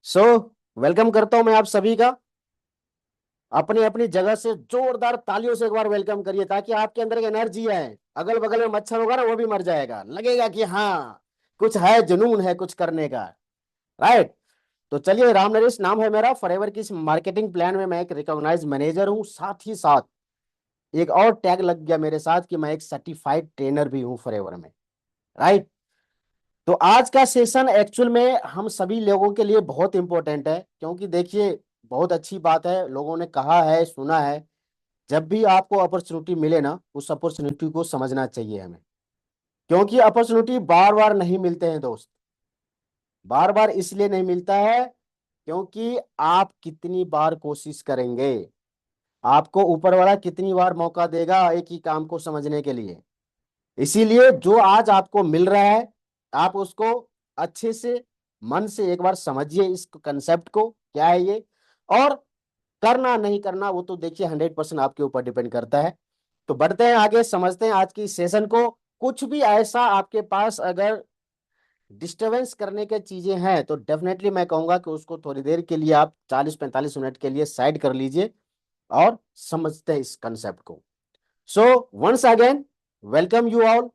So welcome करता हूं मैं आप सभी का। अपनी अपनी जगह से जोरदार तालियों से एक बार वेलकम करिए ताकि आपके अंदर एक एनर्जी है। अगल बगल में मच्छर होगा ना, वो भी मर जाएगा, लगेगा कि हाँ कुछ है, जुनून है कुछ करने का। राइट। तो चलिए, राम नरेश नाम है मेरा। फॉरएवर की इस मार्केटिंग प्लान में मैं एक रिकॉग्नाइज मैनेजर हूँ, साथ ही साथ एक और टैग लग गया मेरे साथ कि मैं एक सर्टिफाइड ट्रेनर भी हूँ फॉरएवर में। राइट। तो आज का सेशन एक्चुअल में हम सभी लोगों के लिए बहुत इंपॉर्टेंट है, क्योंकि देखिए, बहुत अच्छी बात है, लोगों ने कहा है, सुना है, जब भी आपको अपॉर्चुनिटी मिले ना, उस अपॉर्चुनिटी को समझना चाहिए हमें। क्योंकि अपॉर्चुनिटी बार बार नहीं मिलते हैं दोस्त। बार बार इसलिए नहीं मिलता है क्योंकि आप कितनी बार कोशिश करेंगे, आपको ऊपर वाला कितनी बार मौका देगा एक ही काम को समझने के लिए। इसीलिए जो आज आपको मिल रहा है, आप उसको अच्छे से मन से एक बार समझिए, इस कंसेप्ट को क्या है ये। और करना नहीं करना वो तो देखिए 100% आपके ऊपर डिपेंड करता है। तो बढ़ते हैं आगे, समझते हैं आज की सेशन को। कुछ भी ऐसा आपके पास अगर डिस्टरबेंस करने के चीजें हैं तो डेफिनेटली मैं कहूंगा कि उसको थोड़ी देर के लिए आप 40-45 मिनट के लिए साइड कर लीजिए और समझते हैं इस कंसेप्ट को। So once again, welcome you all.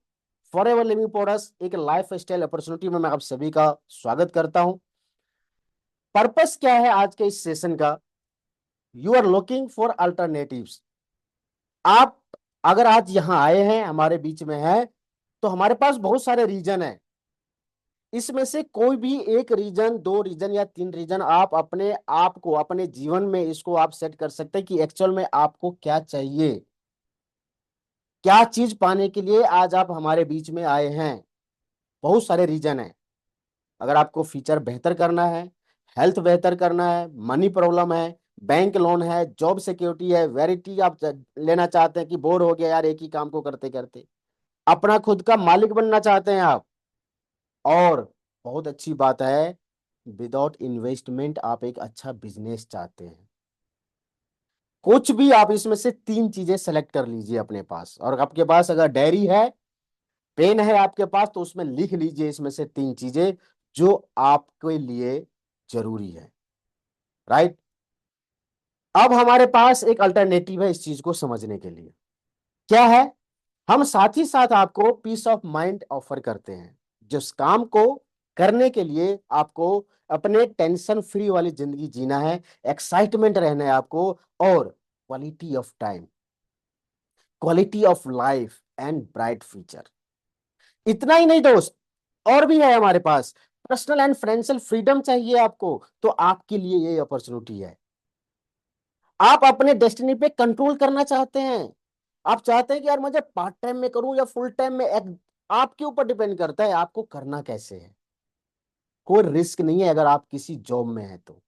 Forever living products एक लाइफ स्टाइल अपॉर्चुनिटी में मैं आप सभी का स्वागत करता हूं। पर्पस क्या है आज के इस सेशन का? You are looking for alternatives. आप अगर आज यहां आए हैं, हमारे बीच में है, तो हमारे पास बहुत सारे रीजन है। इसमें से कोई भी एक रीजन, दो रीजन या तीन रीजन आप अपने आप को, अपने जीवन में इसको आप सेट कर सकते हैं कि एक्चुअल में आपको क्या चाहिए, क्या चीज पाने के लिए आज आप हमारे बीच में आए हैं। बहुत सारे रीजन है। अगर आपको फीचर बेहतर करना है, हेल्थ बेहतर करना है, मनी प्रॉब्लम है, बैंक लोन है, जॉब सिक्योरिटी है, वैरायटी आप लेना चाहते हैं कि बोर हो गया यार एक ही काम को करते करते, अपना खुद का मालिक बनना चाहते हैं आप, और बहुत अच्छी बात है, विदाउट इन्वेस्टमेंट आप एक अच्छा बिजनेस चाहते हैं। कुछ भी आप इसमें से तीन चीजें सेलेक्ट कर लीजिए अपने पास, और आपके पास अगर डायरी है, पेन है आपके पास, तो उसमें लिख लीजिए इसमें से तीन चीजें जो आपके लिए जरूरी है। राइट। अब हमारे पास एक अल्टरनेटिव है इस चीज को समझने के लिए। क्या है? हम साथ ही साथ आपको पीस ऑफ माइंड ऑफर करते हैं, जिस काम को करने के लिए आपको अपने टेंशन फ्री वाली जिंदगी जीना है, एक्साइटमेंट रहना है आपको, और quality of time, quality of life and bright future. इतना ही नहीं दोस्त, और भी है हमारे पास। पर्सनल एंड फाइनेंशियल फ्रीडम चाहिए आपको, तो आपके लिए ये अपॉर्चुनिटी है। आप अपने डेस्टिनी पे कंट्रोल करना चाहते हैं। आप चाहते हैं कि यार मुझे पार्ट टाइम में करूं या फुल टाइम में, आपके ऊपर डिपेंड करता है आपको करना कैसे है। कोई रिस्क नहीं है अगर आप किसी जॉब में हैं तो,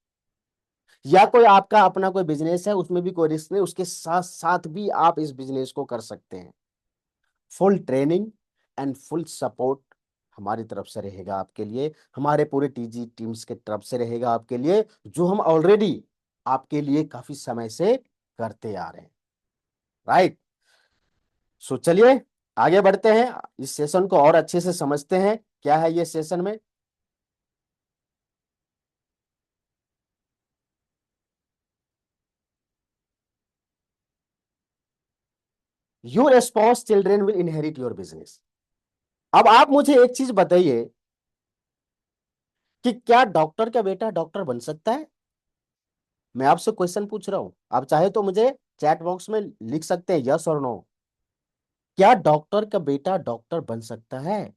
या कोई आपका अपना कोई बिजनेस है उसमें भी कोई रिस्क नहीं, उसके साथ साथ भी आप इस बिजनेस को कर सकते हैं। Full training and full support हमारी तरफ से रहेगा आपके लिए, हमारे पूरे टीजी टीम्स के तरफ से रहेगा आपके लिए, जो हम ऑलरेडी आपके लिए काफी समय से करते आ रहे हैं। राइट। सो चलिए आगे बढ़ते हैं, इस सेशन को और अच्छे से समझते हैं क्या है ये सेशन में। Your response children will inherit your business. अब आप मुझे एक चीज बताइए कि क्या डॉक्टर का बेटा डॉक्टर बन सकता है? मैं आपसे क्वेश्चन पूछ रहा हूं, आप चाहे तो मुझे चैट बॉक्स में लिख सकते हैं यस और नो। क्या डॉक्टर का बेटा डॉक्टर बन सकता है?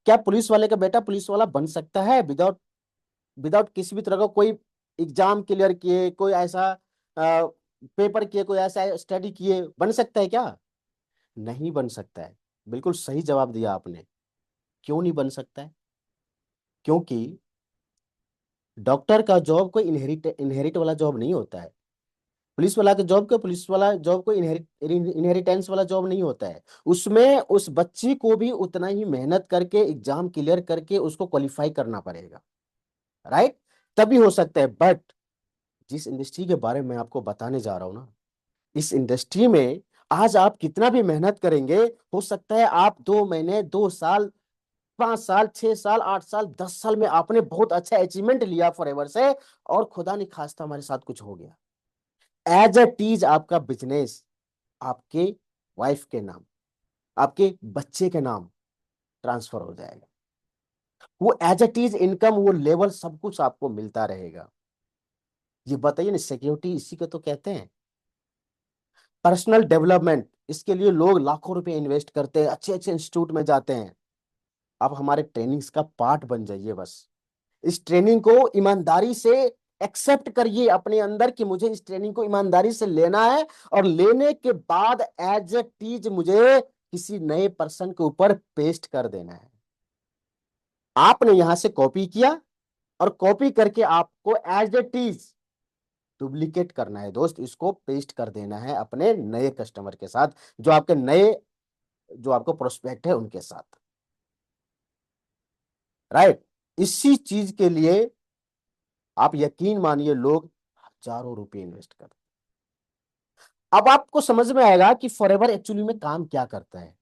क्या पुलिस वाले का बेटा पुलिस वाला बन सकता है विदाउट विदाउट किसी भी तरह का कोई एग्जाम क्लियर किए, कोई ऐसा पेपर किए, कोई ऐसा स्टडी किए, बन सकता है क्या? नहीं बन सकता है। बिल्कुल सही जवाब दिया आपने। क्यों नहीं बन सकता है? क्योंकि डॉक्टर का जॉब कोई इनहेरिट इनहेरिट वाला जॉब नहीं होता है। पुलिस वाला का जॉब को पुलिस वाला जॉब को इनहेरिटेंस वाला जॉब नहीं होता है। उसमें उस बच्चे को भी उतना ही मेहनत करके एग्जाम क्लियर करके उसको क्वालिफाई करना पड़ेगा। राइट। तभी हो सकता है। बट जिस इंडस्ट्री के बारे में आपको बताने जा रहा हूं ना, इस इंडस्ट्री में आज आप कितना भी मेहनत करेंगे, हो सकता है आप 2 महीने 2 साल 5 साल, 6 साल, 8 साल, 10 साल में आपने बहुत अच्छा अचीवमेंट लिया फॉरएवर से, और खुदा नहीं खास्ता हमारे साथ कुछ हो गया, एज ए टीज आपका बिजनेस आपके वाइफ के नाम, आपके बच्चे के नाम ट्रांसफर हो जाएगा। वो एज ए टीज इनकम, वो लेवल सब कुछ आपको मिलता रहेगा। ये बताइए ना, सिक्योरिटी इसी को तो कहते हैं। पर्सनल डेवलपमेंट, इसके लिए लोग लाखों रुपए इन्वेस्ट करते हैं, अच्छे अच्छे इंस्टीट्यूट में जाते हैं। आप हमारे ट्रेनिंग्स का पार्ट बन जाइए बस। इस ट्रेनिंग को ईमानदारी से एक्सेप्ट करिए अपने अंदर कि मुझे इस ट्रेनिंग को ईमानदारी से लेना है, और लेने के बाद एज ए टीज मुझे किसी नए पर्सन के ऊपर पेस्ट कर देना है। आपने यहां से कॉपी किया, और कॉपी करके आपको एज ए टीज डुप्लीकेट करना है दोस्त, इसको पेस्ट कर देना है अपने नए कस्टमर के साथ, जो आपके नए, जो आपको प्रोस्पेक्ट है उनके साथ। राइट। इसी चीज के लिए आप यकीन मानिए लोग हजारों रुपए इन्वेस्ट करते हैं। अब आपको समझ में आएगा कि फॉरएवर एक्चुअली में काम क्या करता है।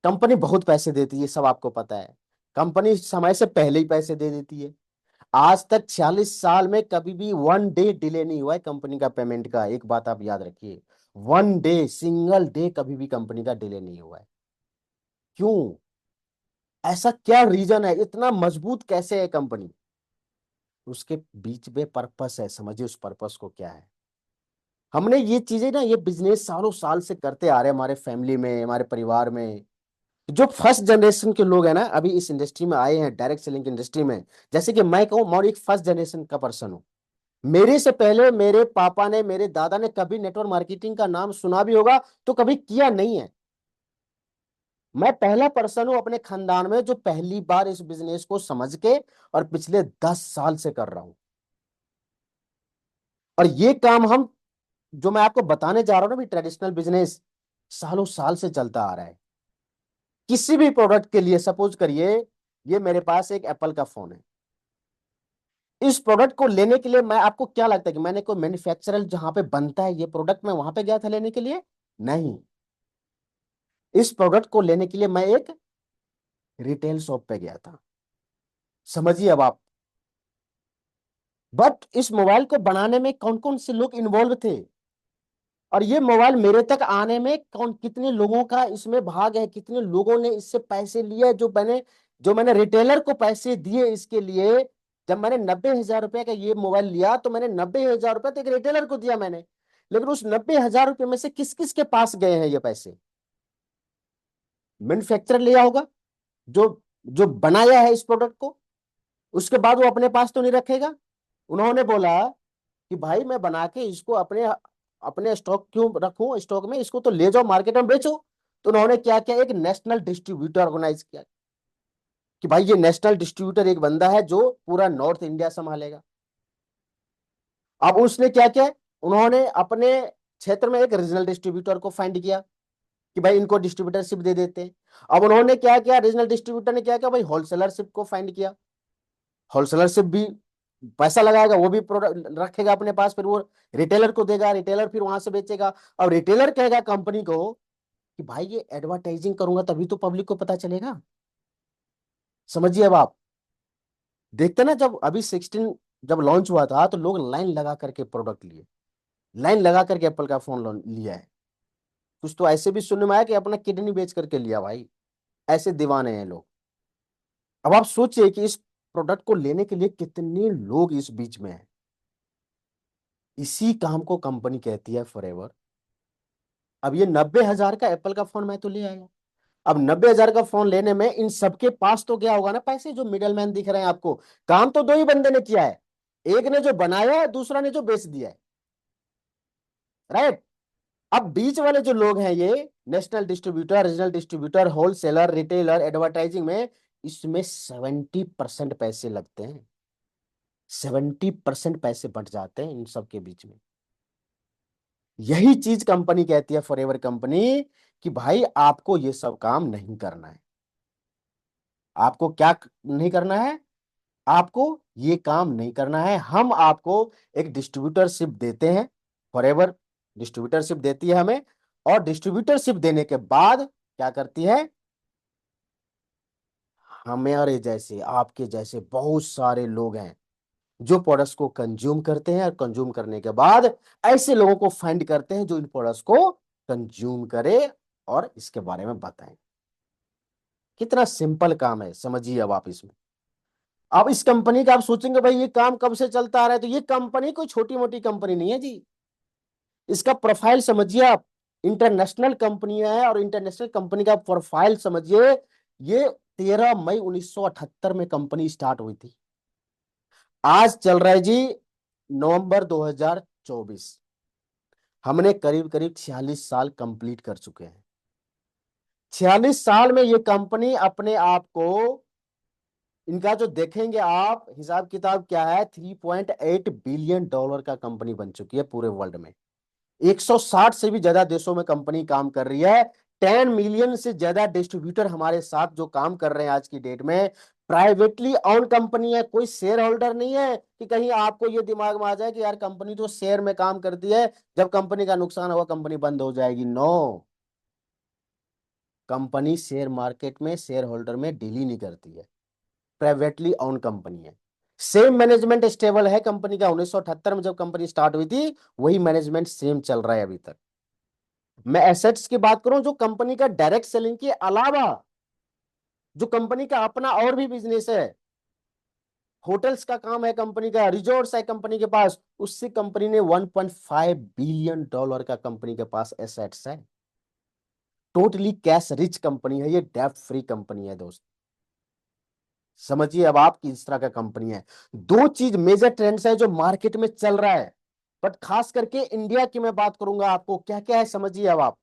कंपनी बहुत पैसे देती है, सब आपको पता है। कंपनी समय से पहले ही पैसे दे देती है। आज तक 46 साल में कभी भी 1 डे डिले नहीं हुआ है कंपनी का पेमेंट का, एक बात आप याद रखिए। 1 डे, सिंगल डे कभी भी कंपनी का डिले नहीं हुआ है। क्यों? ऐसा क्या रीजन है, इतना मजबूत कैसे है कंपनी? उसके बीच में पर्पस है, समझिए उस पर्पस को क्या है। हमने ये चीजें ना, ये बिजनेस सालों साल से करते आ रहे हैं, हमारे फैमिली में, हमारे परिवार में। जो फर्स्ट जनरेशन के लोग हैं ना, अभी इस इंडस्ट्री में आए हैं, डायरेक्ट सेलिंग इंडस्ट्री में, जैसे कि मैं कहूँ, मैं एक फर्स्ट जनरेशन का पर्सन हूँ। मेरे से पहले मेरे पापा ने, मेरे दादा ने कभी नेटवर्क मार्केटिंग का नाम सुना भी होगा तो कभी किया नहीं है। मैं पहला पर्सन हूं अपने खानदान में जो पहली बार इस बिजनेस को समझ के और पिछले 10 साल से कर रहा हूं। और ये काम हम, जो मैं आपको बताने जा रहा हूं ना भी, ट्रेडिशनल बिजनेस सालों साल से चलता आ रहा है। किसी भी प्रोडक्ट के लिए, सपोज करिए ये मेरे पास एक एप्पल का फोन है। इस प्रोडक्ट को लेने के लिए, मैं, आपको क्या लगता है कि मैंने कोई मैन्युफैक्चरर जहां पे बनता है ये प्रोडक्ट, मैं वहां पे गया था लेने के लिए? नहीं। इस प्रोडक्ट को लेने के लिए मैं एक रिटेल शॉप पे गया था। समझिए अब आप। बट इस मोबाइल को बनाने में कौन कौन से लोग इन्वॉल्व थे, और ये मोबाइल मेरे तक आने में कौन, कितने लोगों का इसमें भाग है, कितने लोगों ने इससे पैसे लिए, जो मैंने रिटेलर को पैसे दिए इसके लिए। जब मैंने 90,000 रुपए का ये मोबाइल लिया तो मैंने 90,000 रुपए तो एक रिटेलर को दिया मैंने। लेकिन उस 90,000 रुपए में से किस किस के पास गए हैं ये पैसे? मैन्युफैक्चरर लिया होगा, जो जो बनाया है इस प्रोडक्ट को। उसके बाद वो अपने पास तो नहीं रखेगा। उन्होंने बोला कि भाई मैं बना के इसको अपने अपने स्टॉक क्यों रखूं, स्टॉक में इसको तो ले जाओ मार्केट में बेचो। तो उन्होंने क्या किया, एक नेशनल डिस्ट्रीब्यूटर ऑर्गेनाइज किया कि भाई ये नेशनल डिस्ट्रीब्यूटर एक बंदा है जो पूरा नॉर्थ इंडिया संभालेगा। अब उसने क्या किया, उन्होंने अपने क्षेत्र में एक रीजनल डिस्ट्रीब्यूटर को फाइंड किया कि भाई इनको डिस्ट्रीब्यूटरशिप दे देते हैं। अब उन्होंने क्या किया, रीजनल डिस्ट्रीब्यूटर ने क्या किया, भाई होलसेलरशिप को फाइंड किया। होलसेलरशिप भी पैसा लगाएगा, वो भी प्रोडक्ट रखेगा अपने पास, फिर वो रिटेलर को देगा, रिटेलर फिर वहां से बेचेगा। और रिटेलर कहेगा कंपनी को कि भाई ये एडवर्टाइजिंग करूंगा तभी तो पब्लिक को पता चलेगा। समझिए अब आप। देखते ना, जब अभी 16 जब लॉन्च हुआ था तो लोग लाइन लगा करके प्रोडक्ट लिए, लाइन लगा करके एप्पल का फोन लिया है। कुछ तो ऐसे भी सुनने में आया कि अपना किडनी बेच करके लिया भाई। ऐसे दीवाने हैं लोग। अब आप सोचिए कि इस प्रोडक्ट को लेने के लिए कितने लोग इस बीच में हैं। इसी काम को कंपनी कहती है फॉरएवर। अब ये 90,000 का एप्पल का फोन मैं तो ले आया। अब 90,000 का फोन लेने में इन सबके पास तो क्या होगा ना पैसे, जो मिडल मैन दिख रहे हैं आपको। काम तो दो ही बंदे ने किया है, एक ने जो बनाया है, दूसरा ने जो बेच दिया है। राइट। अब बीच वाले जो लोग हैं, ये national distributor, regional distributor, wholesaler, retailer, advertising में, इसमें 70% पैसे लगते हैं। 70% पैसे बट जाते हैं इन सबके बीच में। यही चीज कंपनी कहती है, फॉरएवर कंपनी, कि भाई आपको ये सब काम नहीं करना है। आपको क्या नहीं करना है? आपको ये काम नहीं करना है। हम आपको एक डिस्ट्रीब्यूटरशिप देते हैं, फॉरएवर डिस्ट्रीब्यूटरशिप देती है हमें। और डिस्ट्रीब्यूटरशिप देने के बाद क्या करती है, हमारे जैसे आपके जैसे बहुत सारे लोग हैं जो प्रोडक्ट्स को कंज्यूम करते हैं और कंज्यूम करने के बाद ऐसे लोगों को फाइंड करते हैं जो इन प्रोडक्ट्स को कंज्यूम करे और इसके बारे में बताएं। कितना सिंपल काम है, समझिए अब आप इसमें। अब इस कंपनी का आप सोचेंगे भाई ये काम कब से चलता आ रहा है, तो ये कंपनी कोई छोटी मोटी कंपनी नहीं है जी। इसका प्रोफाइल समझिए आप, इंटरनेशनल कंपनी है और इंटरनेशनल कंपनी का प्रोफाइल समझिए। ये 13 मई 1978 में कंपनी स्टार्ट हुई थी। आज चल रहा है जी नवंबर 2024। हमने करीब करीब 46 साल कंप्लीट कर चुके हैं। 46 साल में ये कंपनी अपने आप को, इनका जो देखेंगे आप हिसाब किताब क्या है, $3.8 बिलियन का कंपनी बन चुकी है पूरे वर्ल्ड में। 160 से भी ज्यादा देशों में कंपनी काम कर रही है। 10 मिलियन से ज्यादा डिस्ट्रीब्यूटर हमारे साथ जो काम कर रहे हैं आज की डेट में। प्राइवेटली ओन कंपनी है, कोई शेयर होल्डर नहीं है कि कहीं आपको ये दिमाग में आ जाए कि यार कंपनी तो शेयर में काम करती है, जब कंपनी का नुकसान होगा कंपनी बंद हो जाएगी। नो, कंपनी शेयर मार्केट में शेयर होल्डर में डील ही नहीं करती है, प्राइवेटली ओन कंपनी है। सेम मैनेजमेंट स्टेबल है कंपनी का। 1978 में जब कंपनी स्टार्ट हुई थी वही मैनेजमेंट सेम चल रहा है अभी तक। मैं एसेट्स की बात करूं, जो कंपनी का डायरेक्ट सेलिंग के अलावा जो कंपनी का अपना और भी बिजनेस है, होटल्स का काम है कंपनी का, रिजॉर्ट्स है कंपनी के पास, उससे कंपनी ने $1.5 बिलियन का कंपनी के पास एसेट्स है। टोटली कैश रिच कंपनी है, ये डेब्ट फ्री कंपनी है दोस्त। समझिए अब आप किस तरह का कंपनी है। दो चीज मेजर ट्रेंड्स है जो मार्केट में चल रहा है, बट खास करके इंडिया की मैं बात करूंगा आपको क्या क्या है, समझिए अब आप।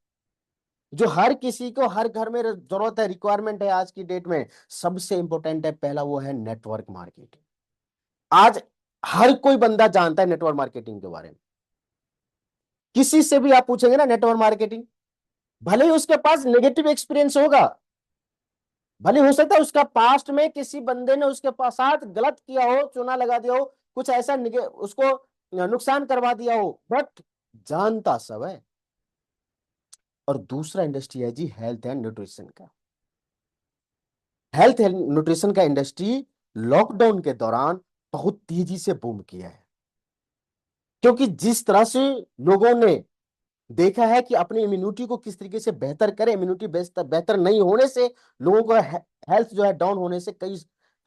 जो हर किसी को हर घर में जरूरत है, रिक्वायरमेंट है आज की डेट में, सबसे इंपॉर्टेंट है पहला, वो है नेटवर्क मार्केटिंग। आज हर कोई बंदा जानता है नेटवर्क मार्केटिंग के बारे में। किसी से भी आप पूछेंगे ना नेटवर्क मार्केटिंग, भले ही उसके पास नेगेटिव एक्सपीरियंस होगा, भले हो सकता है उसका पास्ट में किसी बंदे ने उसके पास साथ गलत किया हो, चूना लगा दिया हो, कुछ ऐसा उसको नुकसान करवा दिया हो, बट जानता सब है। और दूसरा इंडस्ट्री है जी हेल्थ एंड न्यूट्रिशन का। हेल्थ एंड न्यूट्रिशन का इंडस्ट्री लॉकडाउन के दौरान बहुत तेजी से बूम किया है, क्योंकि जिस तरह से लोगों ने देखा है कि अपनी इम्यूनिटी को किस तरीके से बेहतर करें, इम्यूनिटी बेहतर नहीं होने से लोगों का हेल्थ जो है डाउन होने से कई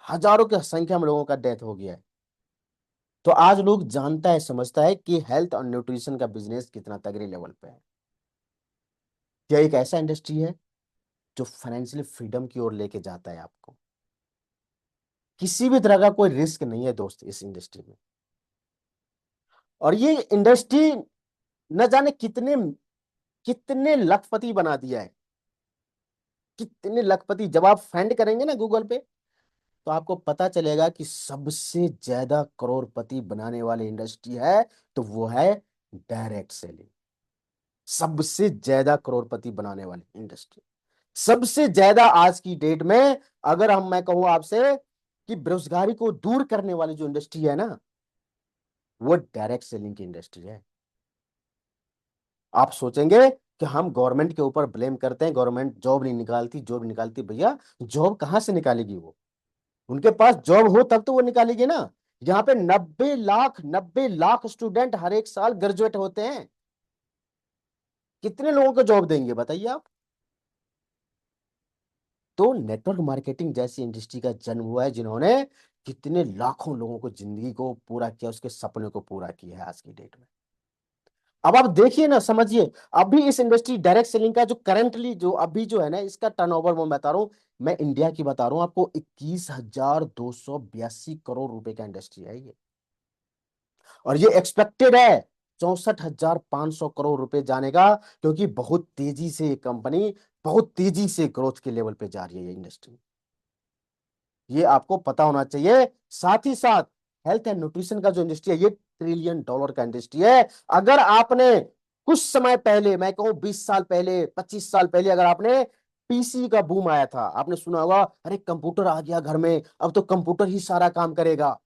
हजारों की संख्या में लोगों का डेथ हो गया है। तो आज लोग जानता है समझता है कि हेल्थ और न्यूट्रिशन का बिजनेस कितना तगड़े लेवल पे है। यह एक ऐसा इंडस्ट्री है जो फाइनेंशियल फ्रीडम की ओर लेके जाता है आपको। किसी भी तरह का कोई रिस्क नहीं है दोस्त इस इंडस्ट्री में। और ये इंडस्ट्री न जाने कितने कितने लखपति बना दिया है, कितने लखपति। जब आप फाइंड करेंगे ना गूगल पे, तो आपको पता चलेगा कि सबसे ज्यादा करोड़पति बनाने वाली इंडस्ट्री है तो वो है डायरेक्ट सेलिंग। सबसे ज्यादा करोड़पति बनाने वाली इंडस्ट्री, सबसे ज्यादा आज की डेट में, अगर हम मैं कहूं आपसे कि बेरोजगारी को दूर करने वाली जो इंडस्ट्री है ना, वो डायरेक्ट सेलिंग की इंडस्ट्री है। आप सोचेंगे कि हम गवर्नमेंट के ऊपर ब्लेम करते हैं, गवर्नमेंट जॉब नहीं निकालती, जॉब निकालती। भैया जॉब कहां से निकालेगी वो? उनके पास जॉब हो तब तो वो निकालेगी ना। यहाँ पे 90 लाख स्टूडेंट हर एक साल ग्रेजुएट होते हैं। कितने लोगों को जॉब देंगे बताइए आप? तो नेटवर्क मार्केटिंग जैसी इंडस्ट्री का जन्म हुआ है, जिन्होंने कितने लाखों लोगों को जिंदगी को पूरा किया, उसके सपने को पूरा किया है आज की डेट में। अब आप देखिए ना, समझिए। अभी इस इंडस्ट्री डायरेक्ट सेलिंग का जो करंटली जो अभी जो है ना, इसका टर्नओवर मैं बता रहा हूं, मैं इंडिया की बता रहा हूं आपको, 21,282 करोड़ रुपए का इंडस्ट्री है ये। और ये एक्सपेक्टेड है 64,500 करोड़ रुपए जाने का, क्योंकि बहुत तेजी से ये कंपनी बहुत तेजी से ग्रोथ के लेवल पे जा रही है ये इंडस्ट्री। ये आपको पता होना चाहिए। साथ ही साथ हेल्थ एंड न्यूट्रिशन का जो इंडस्ट्री है, ये $1 ट्रिलियन का इंडस्ट्री है। अगर आपने कुछ समय पहले, मैं कहूं 20 साल पहले, 25 साल पहले, अगर आपने पीसी का बूम आया था, आपने सुना होगा अरे कंप्यूटर आ गया घर में, अब तो कंप्यूटर ही सारा काम करेगा।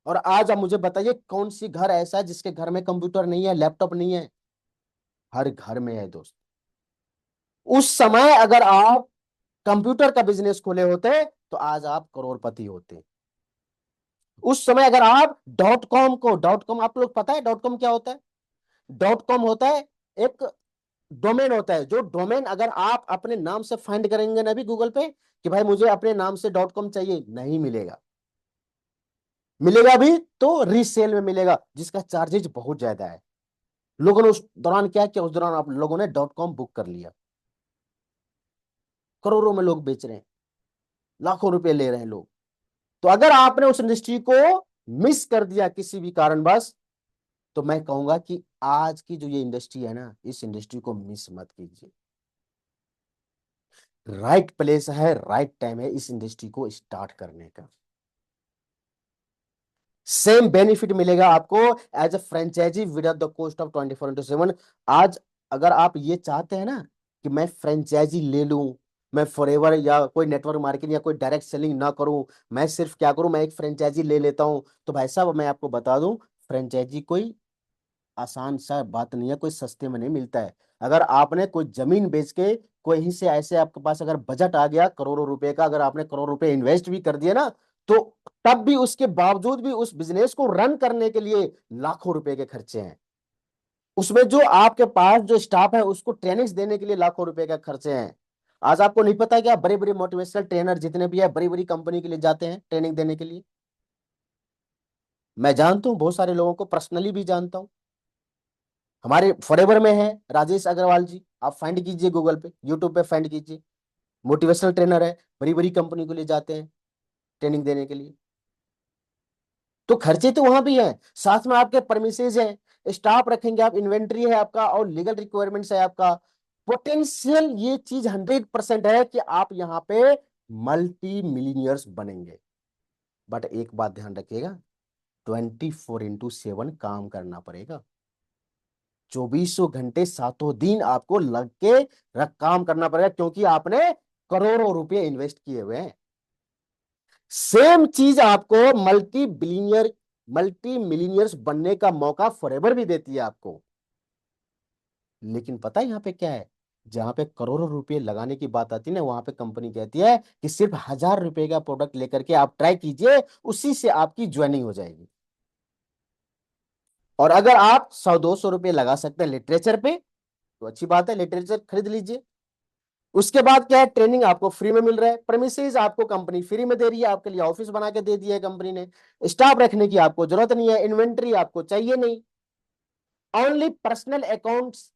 और आज आप मुझे बताइए कौन सी घर ऐसा है जिसके घर में कंप्यूटर नहीं है, लैपटॉप नहीं है? हर घर में है दोस्त। उस समय अगर आप कंप्यूटर का बिजनेस खोले होते तो आज आप करोड़पति होते। उस समय अगर आप डॉट कॉम को, डॉट कॉम आप लोग पता है डॉट कॉम क्या होता है? डॉट कॉम होता है एक डोमेन होता है, जो डोमेन अगर आप अपने नाम से फाइंड करेंगे ना भी गूगल पे कि भाई मुझे अपने नाम से डॉट कॉम चाहिए, नहीं मिलेगा। मिलेगा भी तो रीसेल में मिलेगा, जिसका चार्जेज बहुत ज्यादा है। लोगों ने उस दौरान क्या किया, उस दौरान आप लोगों ने डॉट कॉम बुक कर लिया, करोड़ों में लोग बेच रहे हैं, लाखों रुपए ले रहे हैं लोग। तो अगर आपने उस इंडस्ट्री को मिस कर दिया किसी भी कारणवश, तो मैं कहूंगा कि आज की जो ये इंडस्ट्री है ना, इस इंडस्ट्री को मिस मत कीजिए। राइट प्लेस है, राइट टाइम है इस इंडस्ट्री को स्टार्ट करने का। सेम बेनिफिट मिलेगा आपको as a franchisee without the cost of 24/7। आज अगर आप ये चाहते हैं ना कि मैं फ्रेंचाइजी ले लूं, मैं फॉरएवर या कोई नेटवर्क मार्केटिंग या कोई डायरेक्ट सेलिंग ना करूं, मैं सिर्फ क्या करूं, मैं एक फ्रेंचाइजी ले लेता हूं, तो भाई साहब मैं आपको बता दूं, फ्रेंचाइजी कोई आसान सा बात नहीं है, कोई सस्ते में नहीं मिलता है। अगर आपने कोई जमीन बेच के कोई ही से ऐसे आपके पास अगर बजट आ गया करोड़ों रुपए का, अगर आपने करोड़ रुपए इन्वेस्ट भी कर दिए ना, तो तब भी उसके बावजूद भी उस बिजनेस को रन करने के लिए लाखों रुपए के खर्चे हैं। उसमें जो आपके पास जो स्टाफ है उसको ट्रेनिंग्स देने के लिए लाखों रुपए का खर्चे हैं। आज आपको नहीं पता क्या, बड़े बड़े मोटिवेशनल ट्रेनर जितने भी है बड़ी बड़ी कंपनी के लिए जाते हैं ट्रेनिंग देने के लिए। मैं जानता हूं बहुत सारे लोगों को, पर्सनली भी जानता हूं। हमारे फॉरएवर में है राजेश अग्रवाल जी, आप फाइंड कीजिए गूगल पे, यूट्यूब पे फाइंड कीजिए। मोटिवेशनल ट्रेनर है, बड़ी बड़ी कंपनी को ले जाते हैं ट्रेनिंग देने के लिए। तो खर्चे तो वहां भी हैं, साथ में आपके परमिसेज हैं, स्टाफ रखेंगे आप, इन्वेंट्री है आपका, और लीगल रिक्वायरमेंट्स है आपका। पोटेंशियल ये चीज 100% है कि आप यहाँ पे मल्टी मिलीनियर्स बनेंगे। बट एक बात ध्यान रखिएगा, 24/7 काम करना पड़ेगा। 2400 घंटे 7 दिन आपको लग के काम करना पड़ेगा, क्योंकि आपने करोड़ों रुपए इन्वेस्ट किए हुए हैं। सेम चीज आपको मल्टी मिलीनियर्स बनने का मौका फॉरएवर भी देती है आपको। लेकिन पता है यहाँ पे क्या है, जहां पे करोड़ों रुपए लगाने की बात आती है ना, वहां पे कंपनी कहती है कि सिर्फ 1000 रुपए का प्रोडक्ट लेकर के आप ट्राई कीजिए, उसी से आपकी ज्वाइनिंग हो जाएगी। और अगर आप 100-200 रुपए लगा सकते हैं लिटरेचर पे, तो अच्छी बात है, लिटरेचर खरीद लीजिए। उसके बाद क्या है, ट्रेनिंग आपको फ्री में मिल रहा है, प्रेमिसेस आपको कंपनी फ्री में दे रही है, आपके लिए ऑफिस बना के दे दिया है कंपनी ने, स्टाफ रखने की आपको जरूरत नहीं है, इन्वेंट्री आपको चाहिए नहीं। ओनली पर्सनल अकाउंट्स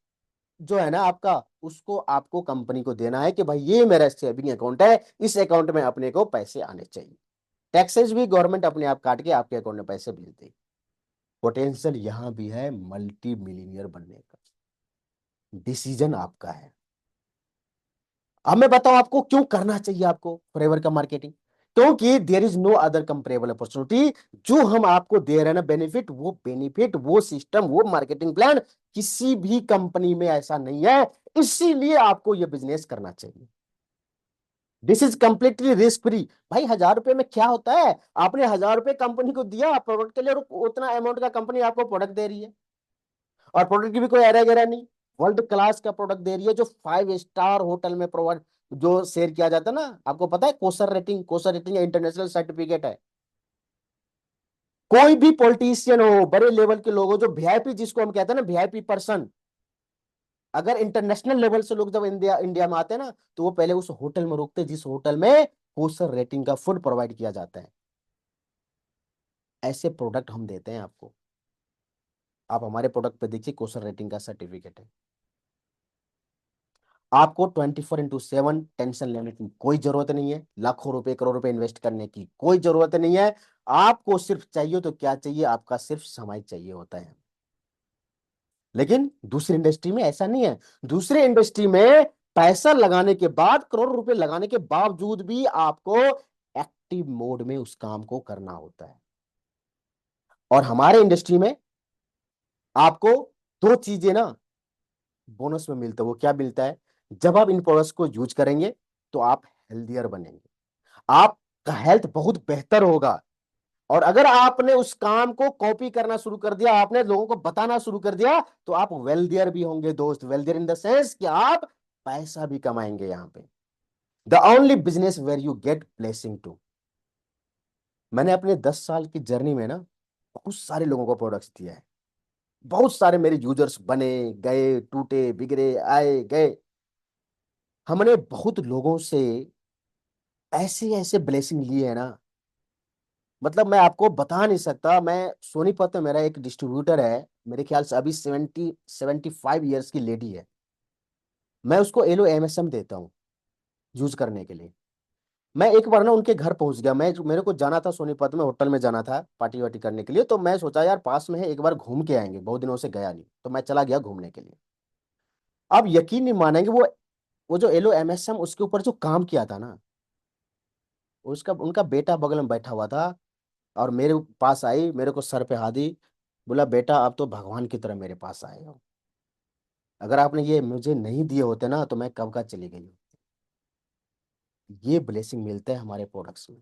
जो है ना आपका, उसको आपको कंपनी को देना है कि भाई ये मेरा सेविंग अकाउंट है, इस अकाउंट में अपने को पैसे आने चाहिए। टैक्सेस भी गवर्नमेंट अपने आप काट के आपके अकाउंट में पैसे भेज देगी। पोटेंशियल यहां भी है मल्टी मिलीनियर बनने का, डिसीजन आपका है। अब मैं बताऊं आपको क्यों करना चाहिए आपको फॉरएवर का मार्केटिंग। क्योंकि there is no other comparable opportunity. जो हम आपको दे रहे हैं ना बेनिफिट, वो सिस्टम, वो मार्केटिंग प्लान किसी भी कंपनी में ऐसा नहीं है। इसीलिए आपको यह बिजनेस करना चाहिए। This is completely risk free. भाई 1000 रुपए में क्या होता है, आपने 1000 रुपए कंपनी को दिया प्रोडक्ट के लिए, और उतना अमाउंट का कंपनी आपको प्रोडक्ट दे रही है, और प्रोडक्ट की भी कोई एरा गैरा नहीं, वर्ल्ड क्लास का प्रोडक्ट दे रही है, जो 5 स्टार होटल में प्रोवाइड जो शेयर किया जाता है ना, आपको पता है कोसर रेटिंग इंटरनेशनल सर्टिफिकेट है। कोई भी पॉलिटिशियन हो, बड़े लेवल के लोग हो, जो वीआईपी जिसको हम कहते हैं ना वीआईपी पर्सन, अगर इंटरनेशनल लेवल से लोग जब इंडिया इंडिया में आते हैं ना, तो वो पहले उस होटल में रुकते हैं जिस होटल में कोसर रेटिंग का फूड प्रोवाइड किया जाता है। ऐसे प्रोडक्ट हम देते हैं आपको। आप हमारे प्रोडक्ट पे देखिए, कोसर रेटिंग का सर्टिफिकेट है। आपको 24/7 टेंशन लेने की कोई जरूरत नहीं है, लाखों रुपए करोड़ रुपए इन्वेस्ट करने की कोई जरूरत नहीं है। आपको सिर्फ चाहिए तो क्या चाहिए, आपका सिर्फ समय चाहिए होता है। लेकिन दूसरी इंडस्ट्री में ऐसा नहीं है। दूसरे इंडस्ट्री में पैसा लगाने के बाद, करोड़ रुपए लगाने के बावजूद भी आपको एक्टिव मोड में उस काम को करना होता है। और हमारे इंडस्ट्री में आपको दो चीजें ना बोनस में मिलता है। वो क्या मिलता है, जब आप इन प्रोडक्ट्स को यूज करेंगे तो आप हेल्दियर बनेंगे, आपका हेल्थ बहुत बेहतर होगा। और अगर आपने उस काम को कॉपी करना शुरू कर दिया, आपने लोगों को बताना शुरू कर दिया, तो आप वेल्दियर भी होंगे दोस्त। वेल्दियर इन द सेंस कि आप पैसा भी कमाएंगे यहां पे। The only business where you get blessing too. मैंने अपने 10 साल की जर्नी में ना बहुत सारे लोगों को प्रोडक्ट्स दिया है। बहुत सारे मेरे यूजर्स बने, गए, टूटे, बिगड़े, आए, गए। हमने बहुत लोगों से ऐसे ऐसे ब्लेसिंग लिए हैं ना, मतलब मैं आपको बता नहीं सकता। मैं सोनीपत में मेरा एक डिस्ट्रीब्यूटर है, मेरे ख्याल से अभी 75 ईयर्स की लेडी है। मैं उसको एलो एमएसएम देता हूँ यूज करने के लिए। मैं एक बार ना उनके घर पहुंच गया, मैं मेरे को जाना था सोनीपत में, होटल में जाना था पार्टी वार्टी करने के लिए। तो मैं सोचा यार पास में है, एक बार घूम के आएंगे, बहुत दिनों से गया नहीं, तो मैं चला गया घूमने के लिए। आप यकीन नहीं मानेंगे, वो जो एलो एमएसएम उसके ऊपर जो काम किया था ना, उसका उनका बेटा बगल में बैठा हुआ था और मेरे पास आई, मेरे को सर पे हाथ दी, बोला बेटा आप तो भगवान की तरह मेरे पास आए हो, अगर आपने ये मुझे नहीं दिए होते ना तो मैं कब का चली गई। ये ब्लेसिंग मिलता है हमारे प्रोडक्ट्स में।